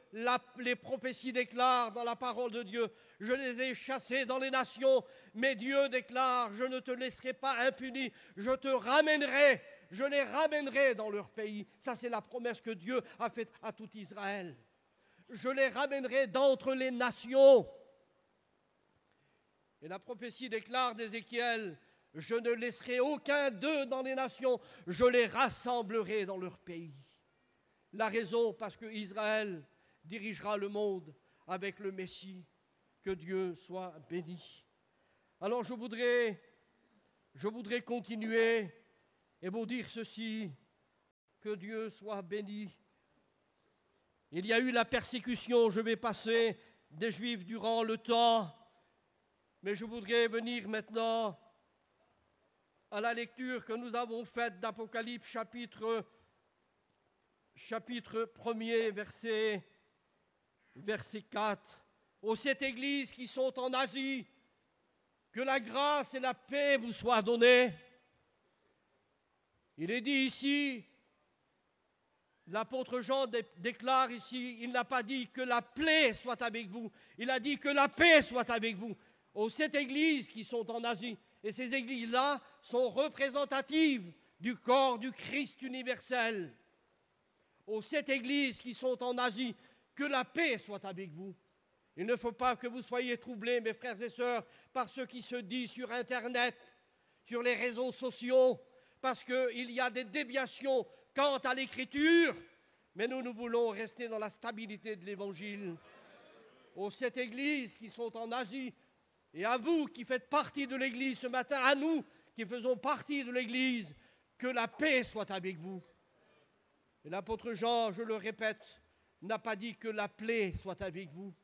Speaker 1: les prophéties déclarent dans la parole de Dieu, je les ai chassés dans les nations, mais Dieu déclare, je ne te laisserai pas impuni, je te ramènerai, je les ramènerai dans leur pays. Ça, c'est la promesse que Dieu a faite à tout Israël. Je les ramènerai d'entre les nations. Et la prophétie déclare d'Ézéchiel, je ne laisserai aucun d'eux dans les nations, je les rassemblerai dans leur pays. La raison, parce que Israël dirigera le monde avec le Messie. Que Dieu soit béni. Alors je voudrais continuer et vous dire ceci, que Dieu soit béni. Il y a eu la persécution, je vais passer, des Juifs durant le temps, mais je voudrais venir maintenant à la lecture que nous avons faite d'Apocalypse chapitre 1er, verset 4. Aux 7 églises qui sont en Asie, que la grâce et la paix vous soient données. Il est dit ici, l'apôtre Jean déclare ici, il n'a pas dit que la plaie soit avec vous, il a dit que la paix soit avec vous. Aux 7 églises qui sont en Asie, et ces églises-là sont représentatives du corps du Christ universel. aux 7 églises qui sont en Asie, que la paix soit avec vous. Il ne faut pas que vous soyez troublés, mes frères et sœurs, par ce qui se dit sur Internet, sur les réseaux sociaux, parce qu'il y a des déviations quant à l'Écriture, mais nous voulons rester dans la stabilité de l'Évangile. Aux 7 églises qui sont en Asie, et à vous qui faites partie de l'Église ce matin, à nous qui faisons partie de l'Église, que la paix soit avec vous. Et l'apôtre Jean, je le répète, n'a pas dit que la paix soit avec vous.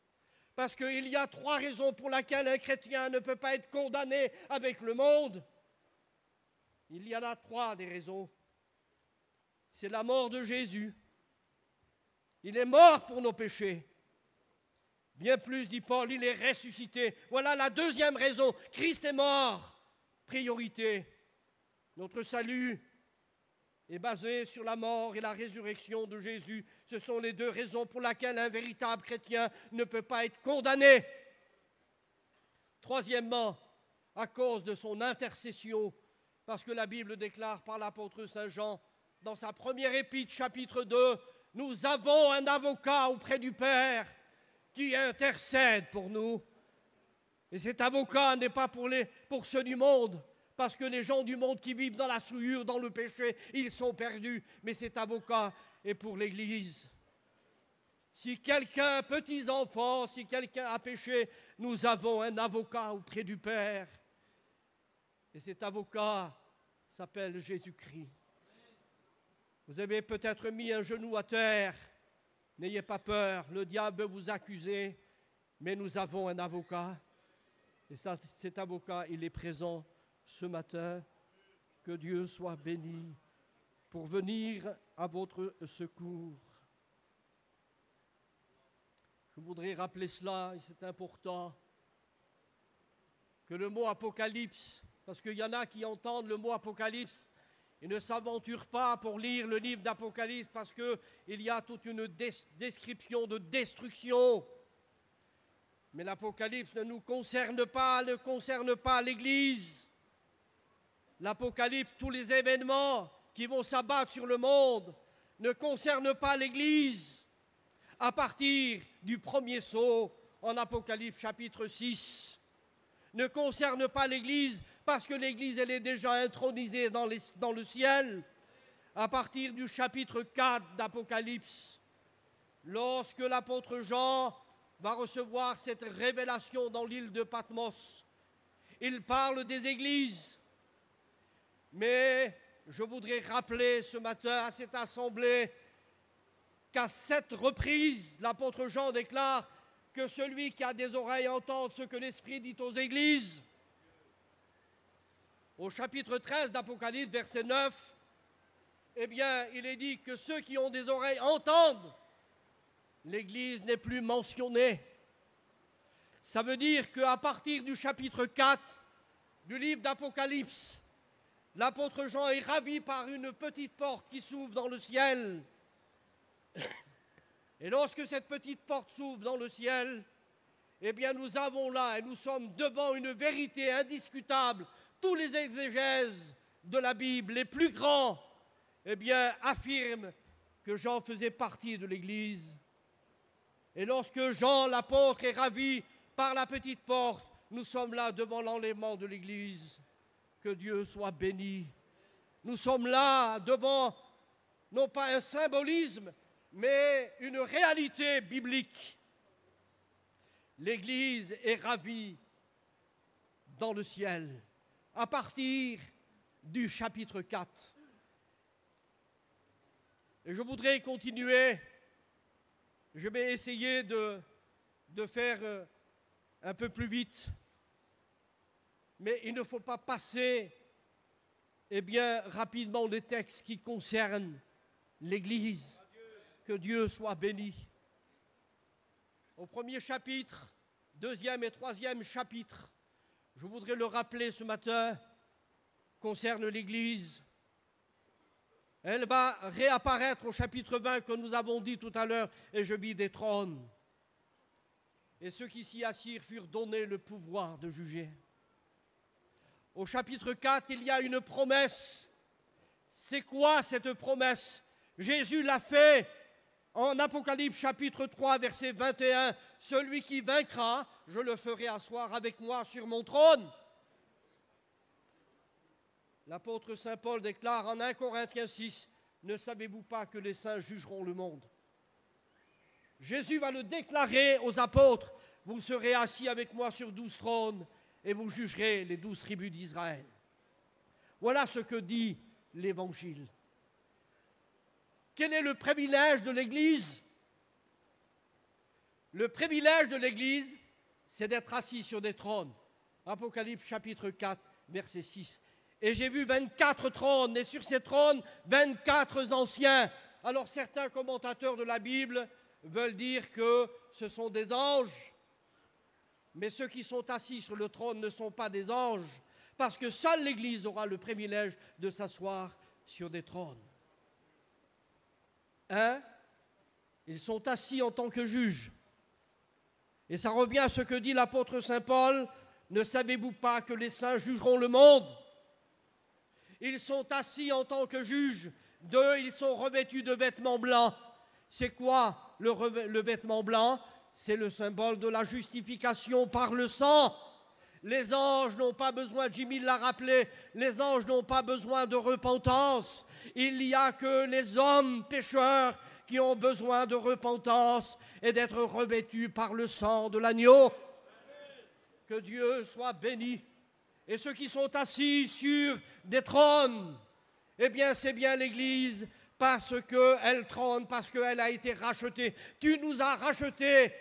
Speaker 1: Parce qu'il y a 3 raisons pour lesquelles un chrétien ne peut pas être condamné avec le monde. Il y en a 3 des raisons. C'est la mort de Jésus. Il est mort pour nos péchés. Bien plus, dit Paul, il est ressuscité. Voilà la 2e raison. Christ est mort. Priorité. Notre salut est basé sur la mort et la résurrection de Jésus. Ce sont les 2 raisons pour lesquelles un véritable chrétien ne peut pas être condamné. 3èmement, à cause de son intercession, parce que la Bible déclare par l'apôtre Saint Jean, dans sa première épître, chapitre 2, « Nous avons un avocat auprès du Père qui intercède pour nous. » Et cet avocat n'est pas pour ceux du monde, parce que les gens du monde qui vivent dans la souillure, dans le péché, ils sont perdus. Mais cet avocat est pour l'Église. Si quelqu'un, petits enfants, si quelqu'un a péché, nous avons un avocat auprès du Père. Et cet avocat s'appelle Jésus-Christ. Vous avez peut-être mis un genou à terre. N'ayez pas peur, le diable veut vous accuser, mais nous avons un avocat. Et cet avocat, il est présent ce matin. Que Dieu soit béni pour venir à votre secours. Je voudrais rappeler cela, et c'est important, que le mot apocalypse, parce qu'il y en a qui entendent le mot apocalypse et ne s'aventurent pas pour lire le livre d'Apocalypse parce qu'il y a toute une description de destruction. Mais l'Apocalypse ne concerne pas l'Église. L'Apocalypse, tous les événements qui vont s'abattre sur le monde, ne concernent pas l'Église. À partir du premier sceau en Apocalypse chapitre 6, ne concerne pas l'Église parce que l'Église, elle est déjà intronisée dans le ciel. À partir du chapitre 4 d'Apocalypse, lorsque l'apôtre Jean va recevoir cette révélation dans l'île de Patmos, il parle des églises. Mais je voudrais rappeler ce matin à cette assemblée qu'à 7 reprises, l'apôtre Jean déclare que celui qui a des oreilles entende ce que l'Esprit dit aux églises. Au chapitre 13 d'Apocalypse, verset 9, eh bien, il est dit que ceux qui ont des oreilles entendent. L'Église n'est plus mentionnée. Ça veut dire qu'à partir du chapitre 4 du livre d'Apocalypse, l'apôtre Jean est ravi par une petite porte qui s'ouvre dans le ciel. Et lorsque cette petite porte s'ouvre dans le ciel, eh bien nous avons là, et nous sommes devant une vérité indiscutable. Tous les exégèses de la Bible, les plus grands, eh bien affirment que Jean faisait partie de l'Église. Et lorsque Jean, l'apôtre, est ravi par la petite porte, nous sommes là devant l'enlèvement de l'Église. Que Dieu soit béni. Nous sommes là devant, non pas un symbolisme, mais une réalité biblique. L'Église est ravie dans le ciel, à partir du chapitre 4. Et je voudrais continuer. Je vais essayer de faire un peu plus vite. Mais il ne faut pas passer rapidement les textes qui concernent l'Église. Que Dieu soit béni. Au premier chapitre, 2e et 3e chapitre, je voudrais le rappeler ce matin, concerne l'Église. Elle va réapparaître au chapitre 20 que nous avons dit tout à l'heure, et je vis des trônes. Et ceux qui s'y assirent furent donnés le pouvoir de juger. Au chapitre 4, il y a une promesse. C'est quoi cette promesse? Jésus l'a fait en Apocalypse chapitre 3, verset 21. Celui qui vaincra, je le ferai asseoir avec moi sur mon trône. L'apôtre Saint Paul déclare en 1 Corinthiens 6, ne savez-vous pas que les saints jugeront le monde? Jésus va le déclarer aux apôtres, vous serez assis avec moi sur 12 trônes et vous jugerez les 12 tribus d'Israël. Voilà ce que dit l'Évangile. Quel est le privilège de l'Église? Le privilège de l'Église, c'est d'être assis sur des trônes. Apocalypse chapitre 4, verset 6. Et j'ai vu 24 trônes, et sur ces trônes, 24 anciens. Alors certains commentateurs de la Bible veulent dire que ce sont des anges, mais ceux qui sont assis sur le trône ne sont pas des anges, parce que seule l'Église aura le privilège de s'asseoir sur des trônes. Ils sont assis en tant que juges. Et ça revient à ce que dit l'apôtre Saint Paul, ne savez-vous pas que les saints jugeront le monde? Ils sont assis en tant que juges. 2, ils sont revêtus de vêtements blancs. C'est quoi le vêtement blanc? C'est le symbole de la justification par le sang. Les anges n'ont pas besoin, Jimmy l'a rappelé, les anges n'ont pas besoin de repentance. Il n'y a que les hommes pécheurs qui ont besoin de repentance et d'être revêtus par le sang de l'agneau. Que Dieu soit béni. Et ceux qui sont assis sur des trônes, eh bien c'est bien l'Église parce qu'elle trône, parce qu'elle a été rachetée. Tu nous as rachetés,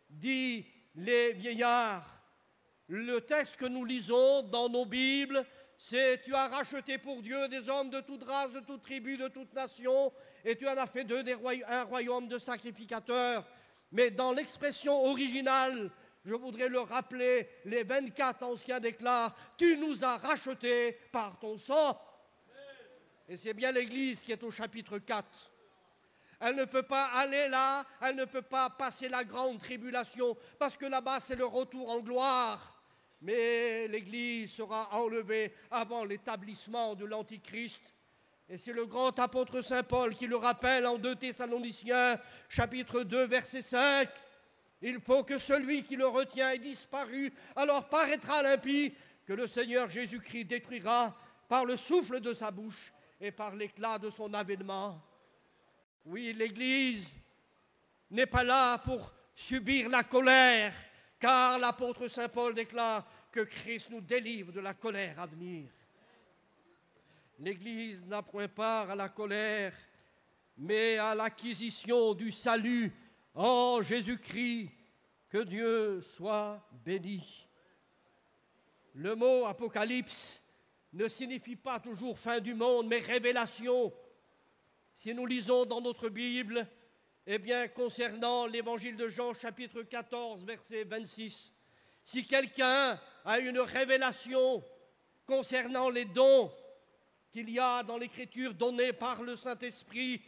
Speaker 1: dit les vieillards. Le texte que nous lisons dans nos Bibles, c'est « Tu as racheté pour Dieu des hommes de toute race, de toute tribu, de toute nation, et tu en as fait d'eux un royaume de sacrificateurs. » Mais dans l'expression originale, je voudrais le rappeler, les 24 anciens déclarent « Tu nous as rachetés par ton sang. » Et c'est bien l'Église qui est au chapitre 4. Elle ne peut pas aller là, elle ne peut pas passer la grande tribulation, parce que là-bas c'est le retour en gloire. Mais l'Église sera enlevée avant l'établissement de l'Antichrist. Et c'est le grand apôtre Saint Paul qui le rappelle en 2 Thessaloniciens, chapitre 2, verset 5. Il faut que celui qui le retient ait disparu, alors paraîtra l'impie que le Seigneur Jésus-Christ détruira par le souffle de sa bouche et par l'éclat de son avènement. Oui, l'Église n'est pas là pour subir la colère, car l'apôtre Saint Paul déclare que Christ nous délivre de la colère à venir. L'Église n'a point part à la colère, mais à l'acquisition du salut en Jésus-Christ. Que Dieu soit béni. Le mot apocalypse ne signifie pas toujours fin du monde, mais révélation. Si nous lisons dans notre Bible, eh bien, concernant l'évangile de Jean, chapitre 14, verset 26, si quelqu'un a une révélation concernant les dons qu'il y a dans l'Écriture donnés par le Saint-Esprit,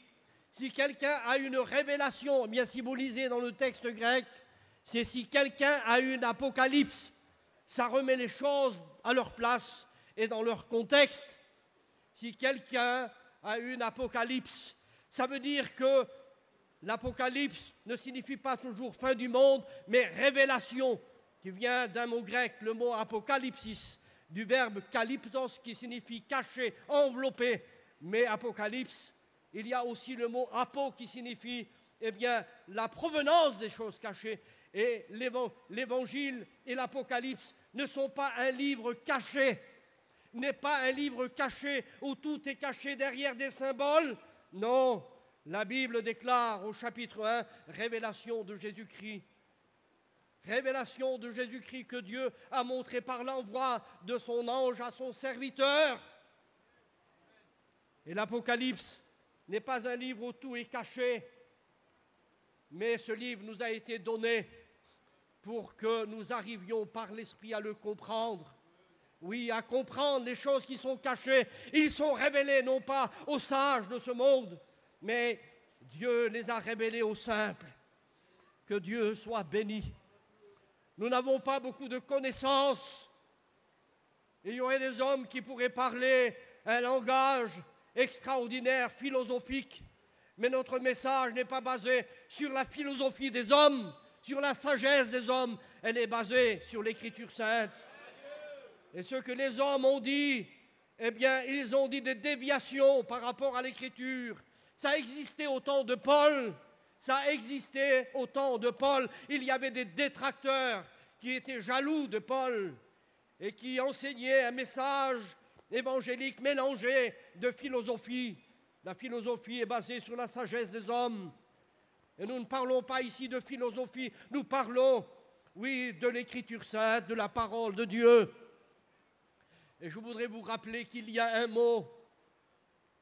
Speaker 1: si quelqu'un a une révélation, eh bien, si vous lisez dans le texte grec, c'est si quelqu'un a une apocalypse, ça remet les choses à leur place et dans leur contexte. Si quelqu'un a une apocalypse, ça veut dire que l'apocalypse ne signifie pas toujours fin du monde, mais révélation, qui vient d'un mot grec, le mot apocalypsis, du verbe kalyptos, qui signifie cacher, envelopper. Mais apocalypse, il y a aussi le mot apo, qui signifie eh bien, la provenance des choses cachées. Et l'évangile et l'apocalypse ne sont pas un livre caché, n'est pas un livre caché où tout est caché derrière des symboles. Non, la Bible déclare au chapitre 1, révélation de Jésus-Christ. Révélation de Jésus-Christ que Dieu a montré par l'envoi de son ange à son serviteur. Et l'Apocalypse n'est pas un livre où tout est caché, mais ce livre nous a été donné pour que nous arrivions par l'Esprit à le comprendre. Oui, à comprendre les choses qui sont cachées. Ils sont révélés non pas aux sages de ce monde, mais Dieu les a révélés aux simples. Que Dieu soit béni. Nous n'avons pas beaucoup de connaissances. Il y aurait des hommes qui pourraient parler un langage extraordinaire, philosophique, Mais notre message n'est pas basé sur la philosophie des hommes, sur la sagesse des hommes. Elle est basée sur l'Écriture sainte. Et ce que les hommes ont dit, eh bien, ils ont dit des déviations par rapport à l'Écriture. Ça a existé au temps de Paul. Ça a existé au temps de Paul. Il y avait des détracteurs qui étaient jaloux de Paul et qui enseignaient un message évangélique mélangé de philosophie. La philosophie est basée sur la sagesse des hommes. Et nous ne parlons pas ici de philosophie, nous parlons, oui, de l'Écriture sainte, de la parole de Dieu. Et je voudrais vous rappeler qu'il y a un mot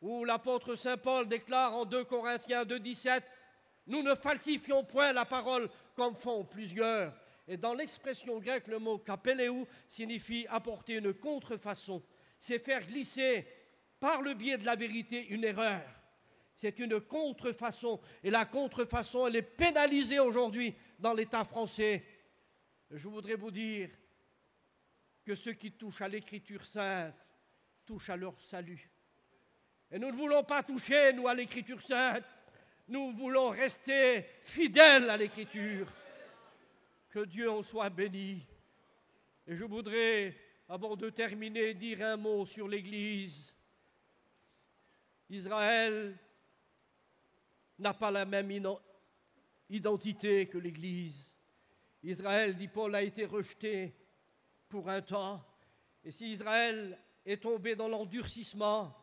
Speaker 1: où l'apôtre Saint Paul déclare en 2 Corinthiens 2,17 « Nous ne falsifions point la parole comme font plusieurs ». Et dans l'expression grecque, le mot kapeleu signifie apporter une contrefaçon. C'est faire glisser par le biais de la vérité une erreur. C'est une contrefaçon. Et la contrefaçon, elle est pénalisée aujourd'hui dans l'État français. Je voudrais vous dire que ceux qui touchent à l'Écriture sainte touchent à leur salut. Et nous ne voulons pas toucher, nous, à l'Écriture sainte. Nous voulons rester fidèles à l'Écriture. Que Dieu en soit béni. Et je voudrais, avant de terminer, dire un mot sur l'Église. Israël n'a pas la même identité que l'Église. Israël, dit Paul, a été rejeté pour un temps. Et si Israël est tombé dans l'endurcissement,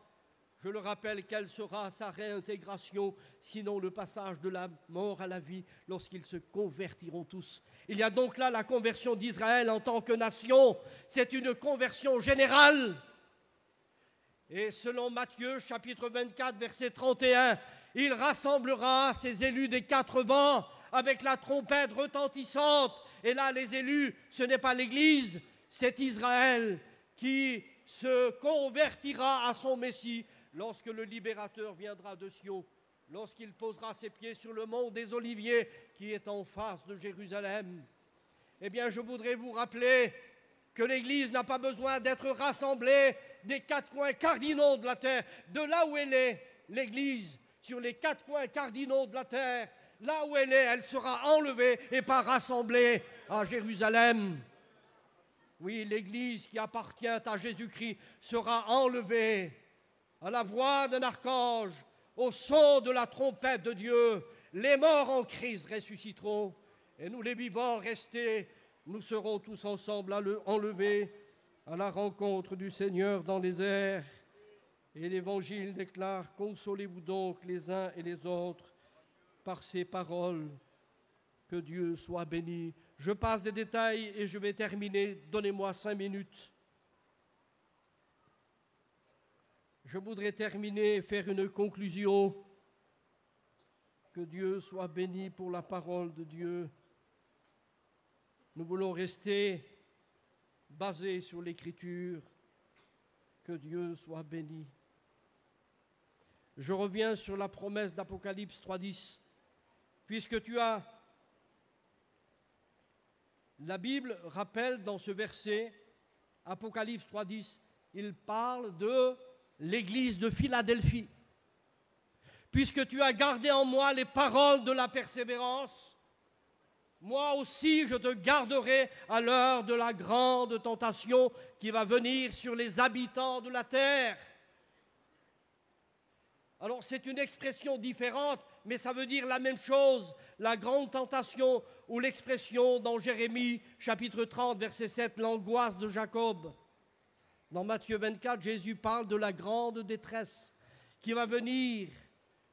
Speaker 1: je le rappelle, quelle sera sa réintégration, sinon le passage de la mort à la vie, lorsqu'ils se convertiront tous. Il y a donc là la conversion d'Israël en tant que nation. C'est une conversion générale. Et selon Matthieu, chapitre 24, verset 31, il rassemblera ses élus des 4 vents avec la trompette retentissante. Et là, les élus, ce n'est pas l'Église, c'est Israël qui se convertira à son Messie lorsque le libérateur viendra de Sion, lorsqu'il posera ses pieds sur le mont des Oliviers qui est en face de Jérusalem. Eh bien, je voudrais vous rappeler que l'Église n'a pas besoin d'être rassemblée des 4 coins cardinaux de la terre. De là où elle est, l'Église, sur les 4 coins cardinaux de la terre, là où elle est, elle sera enlevée et pas rassemblée à Jérusalem. Oui, l'Église qui appartient à Jésus-Christ sera enlevée à la voix d'un archange, au son de la trompette de Dieu. Les morts en Christ ressusciteront et nous les vivants restés, nous serons tous ensemble enlevés à la rencontre du Seigneur dans les airs. Et l'Évangile déclare, consolez-vous donc les uns et les autres par ces paroles. Que Dieu soit béni. Je passe des détails et je vais terminer. Donnez-moi 5 minutes. Je voudrais terminer et faire une conclusion. Que Dieu soit béni pour la parole de Dieu. Nous voulons rester basés sur l'Écriture. Que Dieu soit béni. Je reviens sur la promesse d'Apocalypse 3.10. Puisque tu as... La Bible rappelle dans ce verset, Apocalypse 3.10, il parle de l'Église de Philadelphie. Puisque tu as gardé en moi les paroles de la persévérance, moi aussi je te garderai à l'heure de la grande tentation qui va venir sur les habitants de la terre. Alors c'est une expression différente, mais ça veut dire la même chose, la grande tentation, ou l'expression dans Jérémie, chapitre 30, verset 7, l'angoisse de Jacob. Dans Matthieu 24, Jésus parle de la grande détresse qui va venir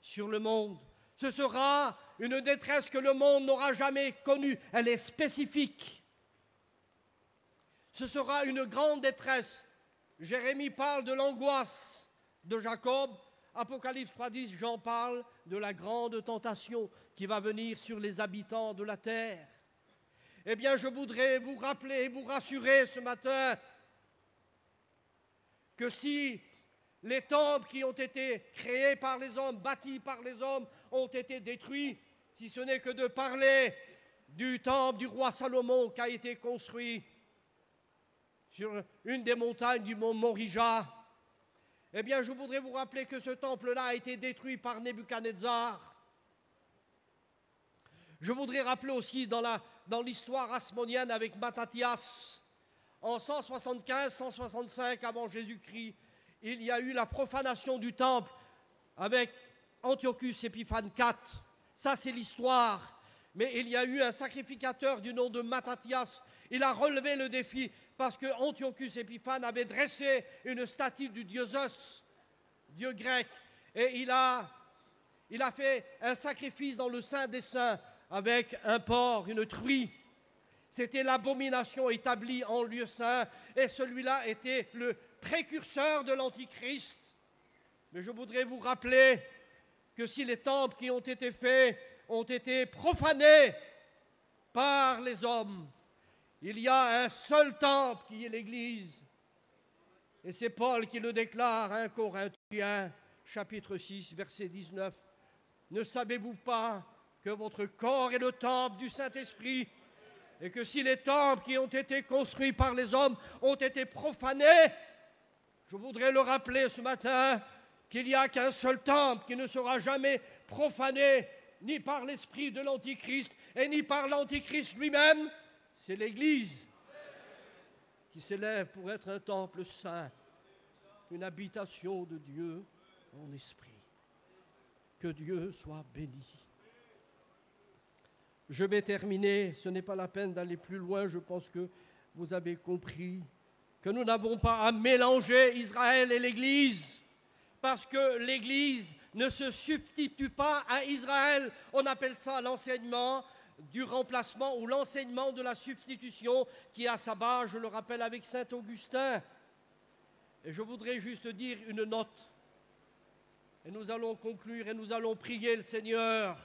Speaker 1: sur le monde. Ce sera une détresse que le monde n'aura jamais connue, elle est spécifique. Ce sera une grande détresse. Jérémie parle de l'angoisse de Jacob. Apocalypse 3.10, Jean parle de la grande tentation qui va venir sur les habitants de la terre. Eh bien, je voudrais vous rappeler et vous rassurer ce matin que si les temples qui ont été créés par les hommes, bâtis par les hommes, ont été détruits, si ce n'est que de parler du temple du roi Salomon qui a été construit sur une des montagnes du mont Morija, Eh bien, je voudrais vous rappeler que ce temple-là a été détruit par Nebuchadnezzar. Je voudrais rappeler aussi dans l'histoire hasmonienne avec Mattathias, en 175-165 avant Jésus-Christ, il y a eu la profanation du temple avec Antiochus Épiphane IV. Ça, c'est l'histoire. Mais il y a eu un sacrificateur du nom de Mattathias. Il a relevé le défi parce que Antiochus Épiphane avait dressé une statue du dieu Zeus, dieu grec. Et il a fait un sacrifice dans le Saint des Saints avec un porc, une truie. C'était l'abomination établie en lieu saint. Et celui-là était le précurseur de l'Antichrist. Mais je voudrais vous rappeler que si les temples qui ont été faits ont été profanés par les hommes, il y a un seul temple qui est l'Église. Et c'est Paul qui le déclare, 1 Corinthiens, chapitre 6, verset 19. Ne savez-vous pas que votre corps est le temple du Saint-Esprit et que si les temples qui ont été construits par les hommes ont été profanés, je voudrais le rappeler ce matin, qu'il n'y a qu'un seul temple qui ne sera jamais profané, ni par l'esprit de l'Antichrist, et ni par l'Antichrist lui-même, c'est l'Église qui s'élève pour être un temple saint, une habitation de Dieu en esprit. Que Dieu soit béni. Je vais terminer, ce n'est pas la peine d'aller plus loin, je pense que vous avez compris que nous n'avons pas à mélanger Israël et l'Église, parce que l'Église ne se substitue pas à Israël. On appelle ça l'enseignement du remplacement ou l'enseignement de la substitution qui a sa base, je le rappelle, avec saint Augustin. Et je voudrais juste dire une note. Et nous allons conclure et nous allons prier le Seigneur.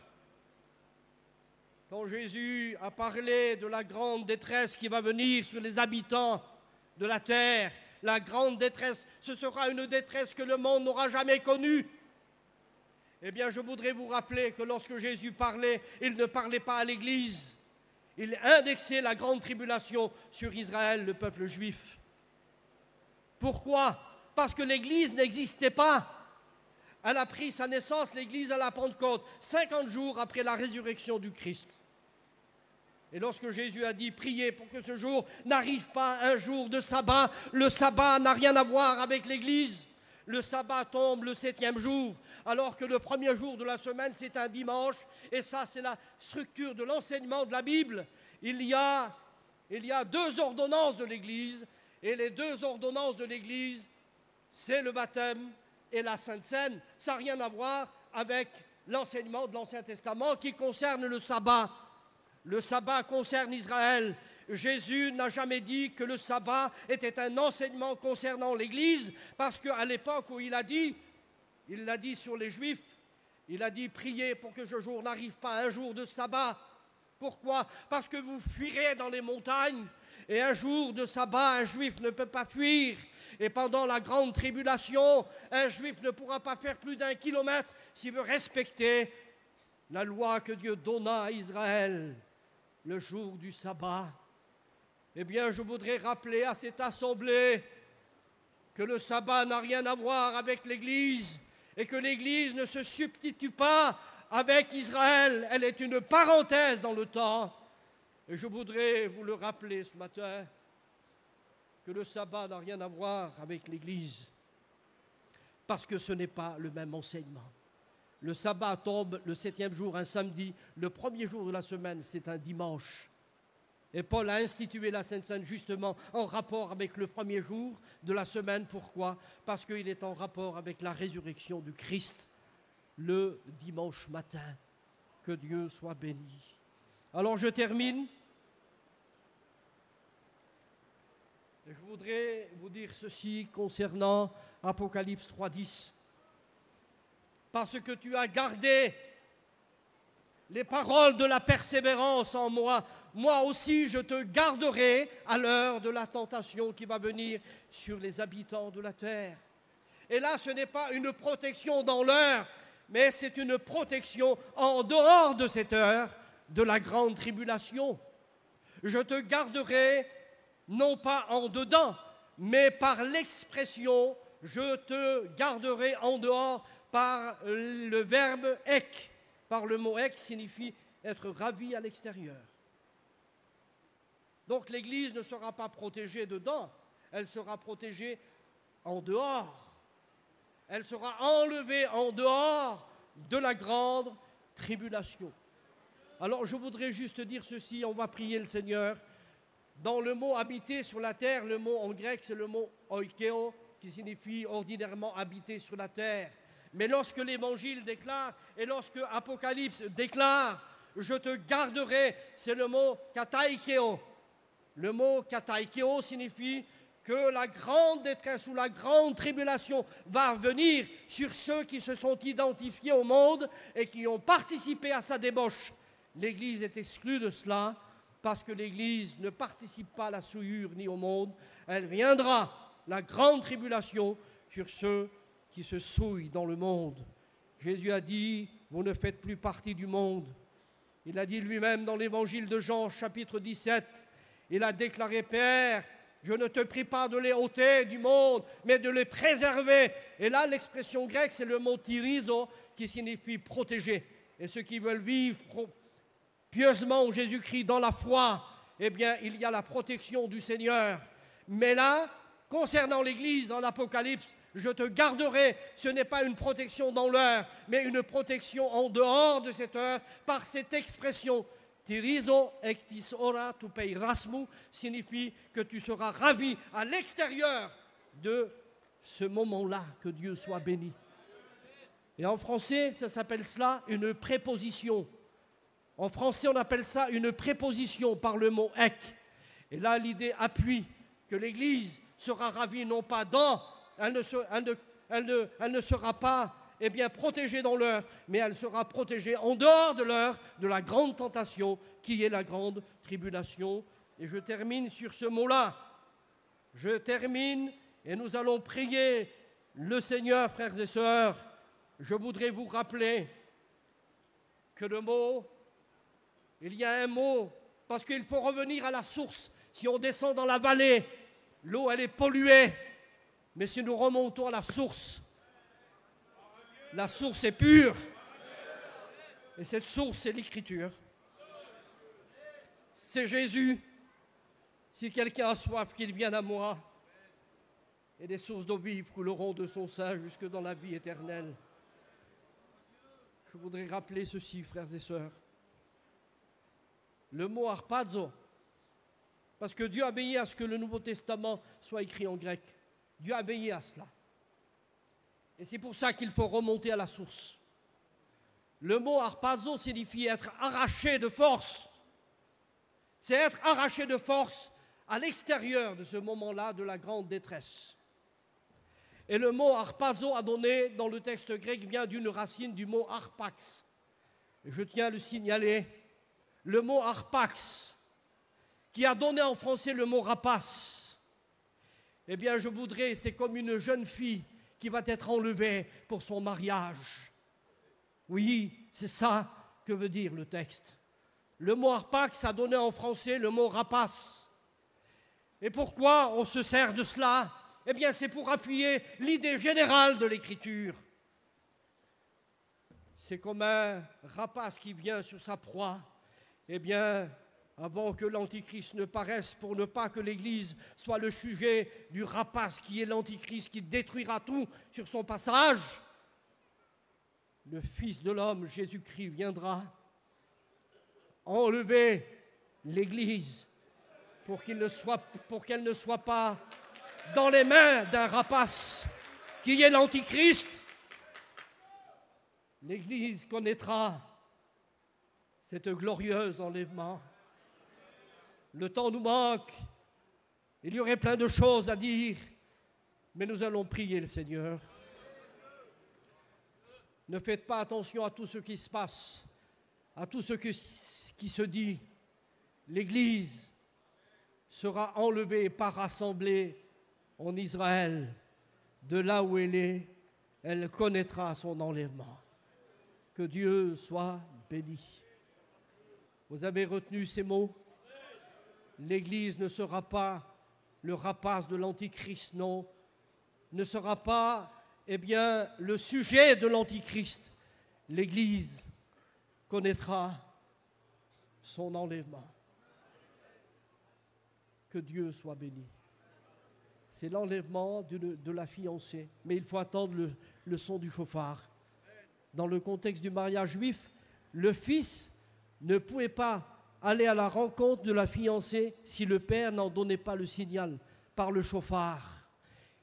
Speaker 1: Quand Jésus a parlé de la grande détresse qui va venir sur les habitants de la terre, la grande détresse, ce sera une détresse que le monde n'aura jamais connue. Eh bien, je voudrais vous rappeler que lorsque Jésus parlait, il ne parlait pas à l'Église. Il indexait la grande tribulation sur Israël, le peuple juif. Pourquoi? Parce que l'Église n'existait pas. Elle a pris sa naissance, l'Église, à la Pentecôte, 50 jours après la résurrection du Christ. Et lorsque Jésus a dit « Priez pour que ce jour n'arrive pas un jour de sabbat », le sabbat n'a rien à voir avec l'Église. Le sabbat tombe le 7e jour, alors que le premier jour de la semaine, c'est un dimanche. Et ça, c'est la structure de l'enseignement de la Bible. Il y a 2 ordonnances de l'Église. Et les 2 ordonnances de l'Église, c'est le baptême et la Sainte Seine. Ça n'a rien à voir avec l'enseignement de l'Ancien Testament qui concerne le sabbat. Le sabbat concerne Israël. Jésus n'a jamais dit que le sabbat était un enseignement concernant l'Église, parce qu'à l'époque où il l'a dit sur les Juifs, il a dit « Priez pour que ce jour n'arrive pas un jour de sabbat ». Pourquoi? Parce que vous fuirez dans les montagnes, et un jour de sabbat, un Juif ne peut pas fuir. Et pendant la grande tribulation, un Juif ne pourra pas faire plus d'1 kilomètre s'il veut respecter la loi que Dieu donna à Israël le jour du sabbat. Eh bien, je voudrais rappeler à cette assemblée que le sabbat n'a rien à voir avec l'Église et que l'Église ne se substitue pas avec Israël. Elle est une parenthèse dans le temps. Et je voudrais vous le rappeler ce matin, que le sabbat n'a rien à voir avec l'Église, parce que ce n'est pas le même enseignement. Le sabbat tombe le 7e jour, un samedi. Le premier jour de la semaine, c'est un dimanche. Et Paul a institué la Sainte Seine justement en rapport avec le premier jour de la semaine. Pourquoi? Parce qu'il est en rapport avec la résurrection du Christ le dimanche matin. Que Dieu soit béni. Alors je termine. Je voudrais vous dire ceci concernant Apocalypse 3:10. Parce que tu as gardé les paroles de la persévérance en moi, moi aussi je te garderai à l'heure de la tentation qui va venir sur les habitants de la terre. Et là, ce n'est pas une protection dans l'heure, mais c'est une protection en dehors de cette heure de la grande tribulation. Je te garderai non pas en dedans, mais par l'expression je te garderai en dehors par le verbe ek. Par le mot ek signifie être ravi à l'extérieur. Donc l'Église ne sera pas protégée dedans, elle sera protégée en dehors. Elle sera enlevée en dehors de la grande tribulation. Alors je voudrais juste dire ceci, on va prier le Seigneur. Dans le mot habiter sur la terre, le mot en grec c'est le mot oikeo, qui signifie ordinairement habiter sur la terre. Mais lorsque l'Évangile déclare et lorsque Apocalypse déclare, je te garderai, c'est le mot kataikeo. Le mot kataikeo signifie que la grande détresse ou la grande tribulation va venir sur ceux qui se sont identifiés au monde et qui ont participé à sa débauche. L'Église est exclue de cela parce que l'Église ne participe pas à la souillure ni au monde. Elle viendra, la grande tribulation, sur ceux qui se souillent dans le monde. Jésus a dit, vous ne faites plus partie du monde. Il a dit lui-même dans l'évangile de Jean, chapitre 17, il a déclaré, Père, je ne te prie pas de les ôter du monde, mais de les préserver. Et là, l'expression grecque, c'est le mot tyrizo, qui signifie protéger. Et ceux qui veulent vivre pieusement en Jésus-Christ dans la foi, eh bien, il y a la protection du Seigneur. Mais là, concernant l'Église en Apocalypse, je te garderai, ce n'est pas une protection dans l'heure, mais une protection en dehors de cette heure, par cette expression. Tyrizo ectis ora tu peirasmu signifie que tu seras ravi à l'extérieur de ce moment-là, que Dieu soit béni. Et en français, ça s'appelle cela une préposition. En français, on appelle ça une préposition par le mot ek. Et là, l'idée appuie que l'Église sera ravie non pas dans, elle ne sera pas protégée dans l'heure, mais elle sera protégée en dehors de l'heure de la grande tentation qui est la grande tribulation. Et je termine sur ce mot-là. Je termine et nous allons prier le Seigneur, frères et sœurs. Je voudrais vous rappeler que le mot, il y a un mot, parce qu'il faut revenir à la source. Si on descend dans la vallée, l'eau, elle est polluée. Mais si nous remontons à la source est pure. Et cette source, c'est l'Écriture. C'est Jésus. Si quelqu'un a soif, qu'il vienne à moi. Et des sources d'eau vive couleront de son sein jusque dans la vie éternelle. Je voudrais rappeler ceci, frères et sœurs. Le mot harpazo, parce que Dieu a veillé à ce que le Nouveau Testament soit écrit en grec. Dieu a veillé à cela. Et c'est pour ça qu'il faut remonter à la source. Le mot harpazo signifie être arraché de force. C'est être arraché de force à l'extérieur de ce moment-là de la grande détresse. Et le mot harpazo a donné, dans le texte grec, vient d'une racine du mot harpax. Et je tiens à le signaler, le mot harpax, qui a donné en français le mot rapace. Eh bien, je voudrais, c'est comme une jeune fille qui va être enlevée pour son mariage. Oui, c'est ça que veut dire le texte. Le mot harpax a donné en français le mot rapace. Et pourquoi on se sert de cela? Eh bien, c'est pour appuyer l'idée générale de l'Écriture. C'est comme un rapace qui vient sur sa proie. Eh bien, avant que l'Antichrist ne paraisse, pour ne pas que l'Église soit le sujet du rapace qui est l'Antichrist, qui détruira tout sur son passage, le Fils de l'homme, Jésus-Christ, viendra enlever l'Église pour qu'elle ne soit pas dans les mains d'un rapace qui est l'Antichrist. L'Église connaîtra cet glorieux enlèvement. Le temps nous manque, il y aurait plein de choses à dire, mais nous allons prier le Seigneur. Ne faites pas attention à tout ce qui se passe, à tout ce qui se dit. L'Église sera enlevée, pas rassemblée en Israël. De là où elle est, elle connaîtra son enlèvement. Que Dieu soit béni. Vous avez retenu ces mots? L'Église ne sera pas le rapace de l'Antichrist, non. ne sera pas, eh bien, le sujet de l'Antichrist. L'Église connaîtra son enlèvement. Que Dieu soit béni. C'est l'enlèvement de la fiancée. Mais il faut attendre le son du chauffard. Dans le contexte du mariage juif, le fils ne pouvait pas aller à la rencontre de la fiancée si le père n'en donnait pas le signal par le chauffard.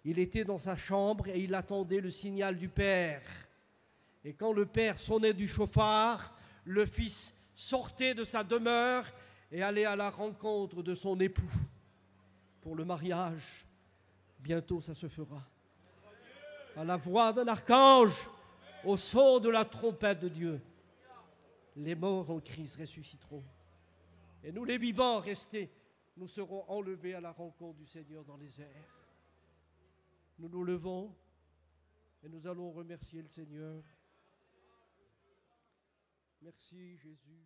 Speaker 1: Il était dans sa chambre et il attendait le signal du père. Et quand le père sonnait du chauffard, le fils sortait de sa demeure et allait à la rencontre de son époux pour le mariage. Bientôt, ça se fera. À la voix d'un archange, au son de la trompette de Dieu, les morts en Christ ressusciteront. Et nous, les vivants restés, nous serons enlevés à la rencontre du Seigneur dans les airs. Nous nous levons et nous allons remercier le Seigneur. Merci Jésus.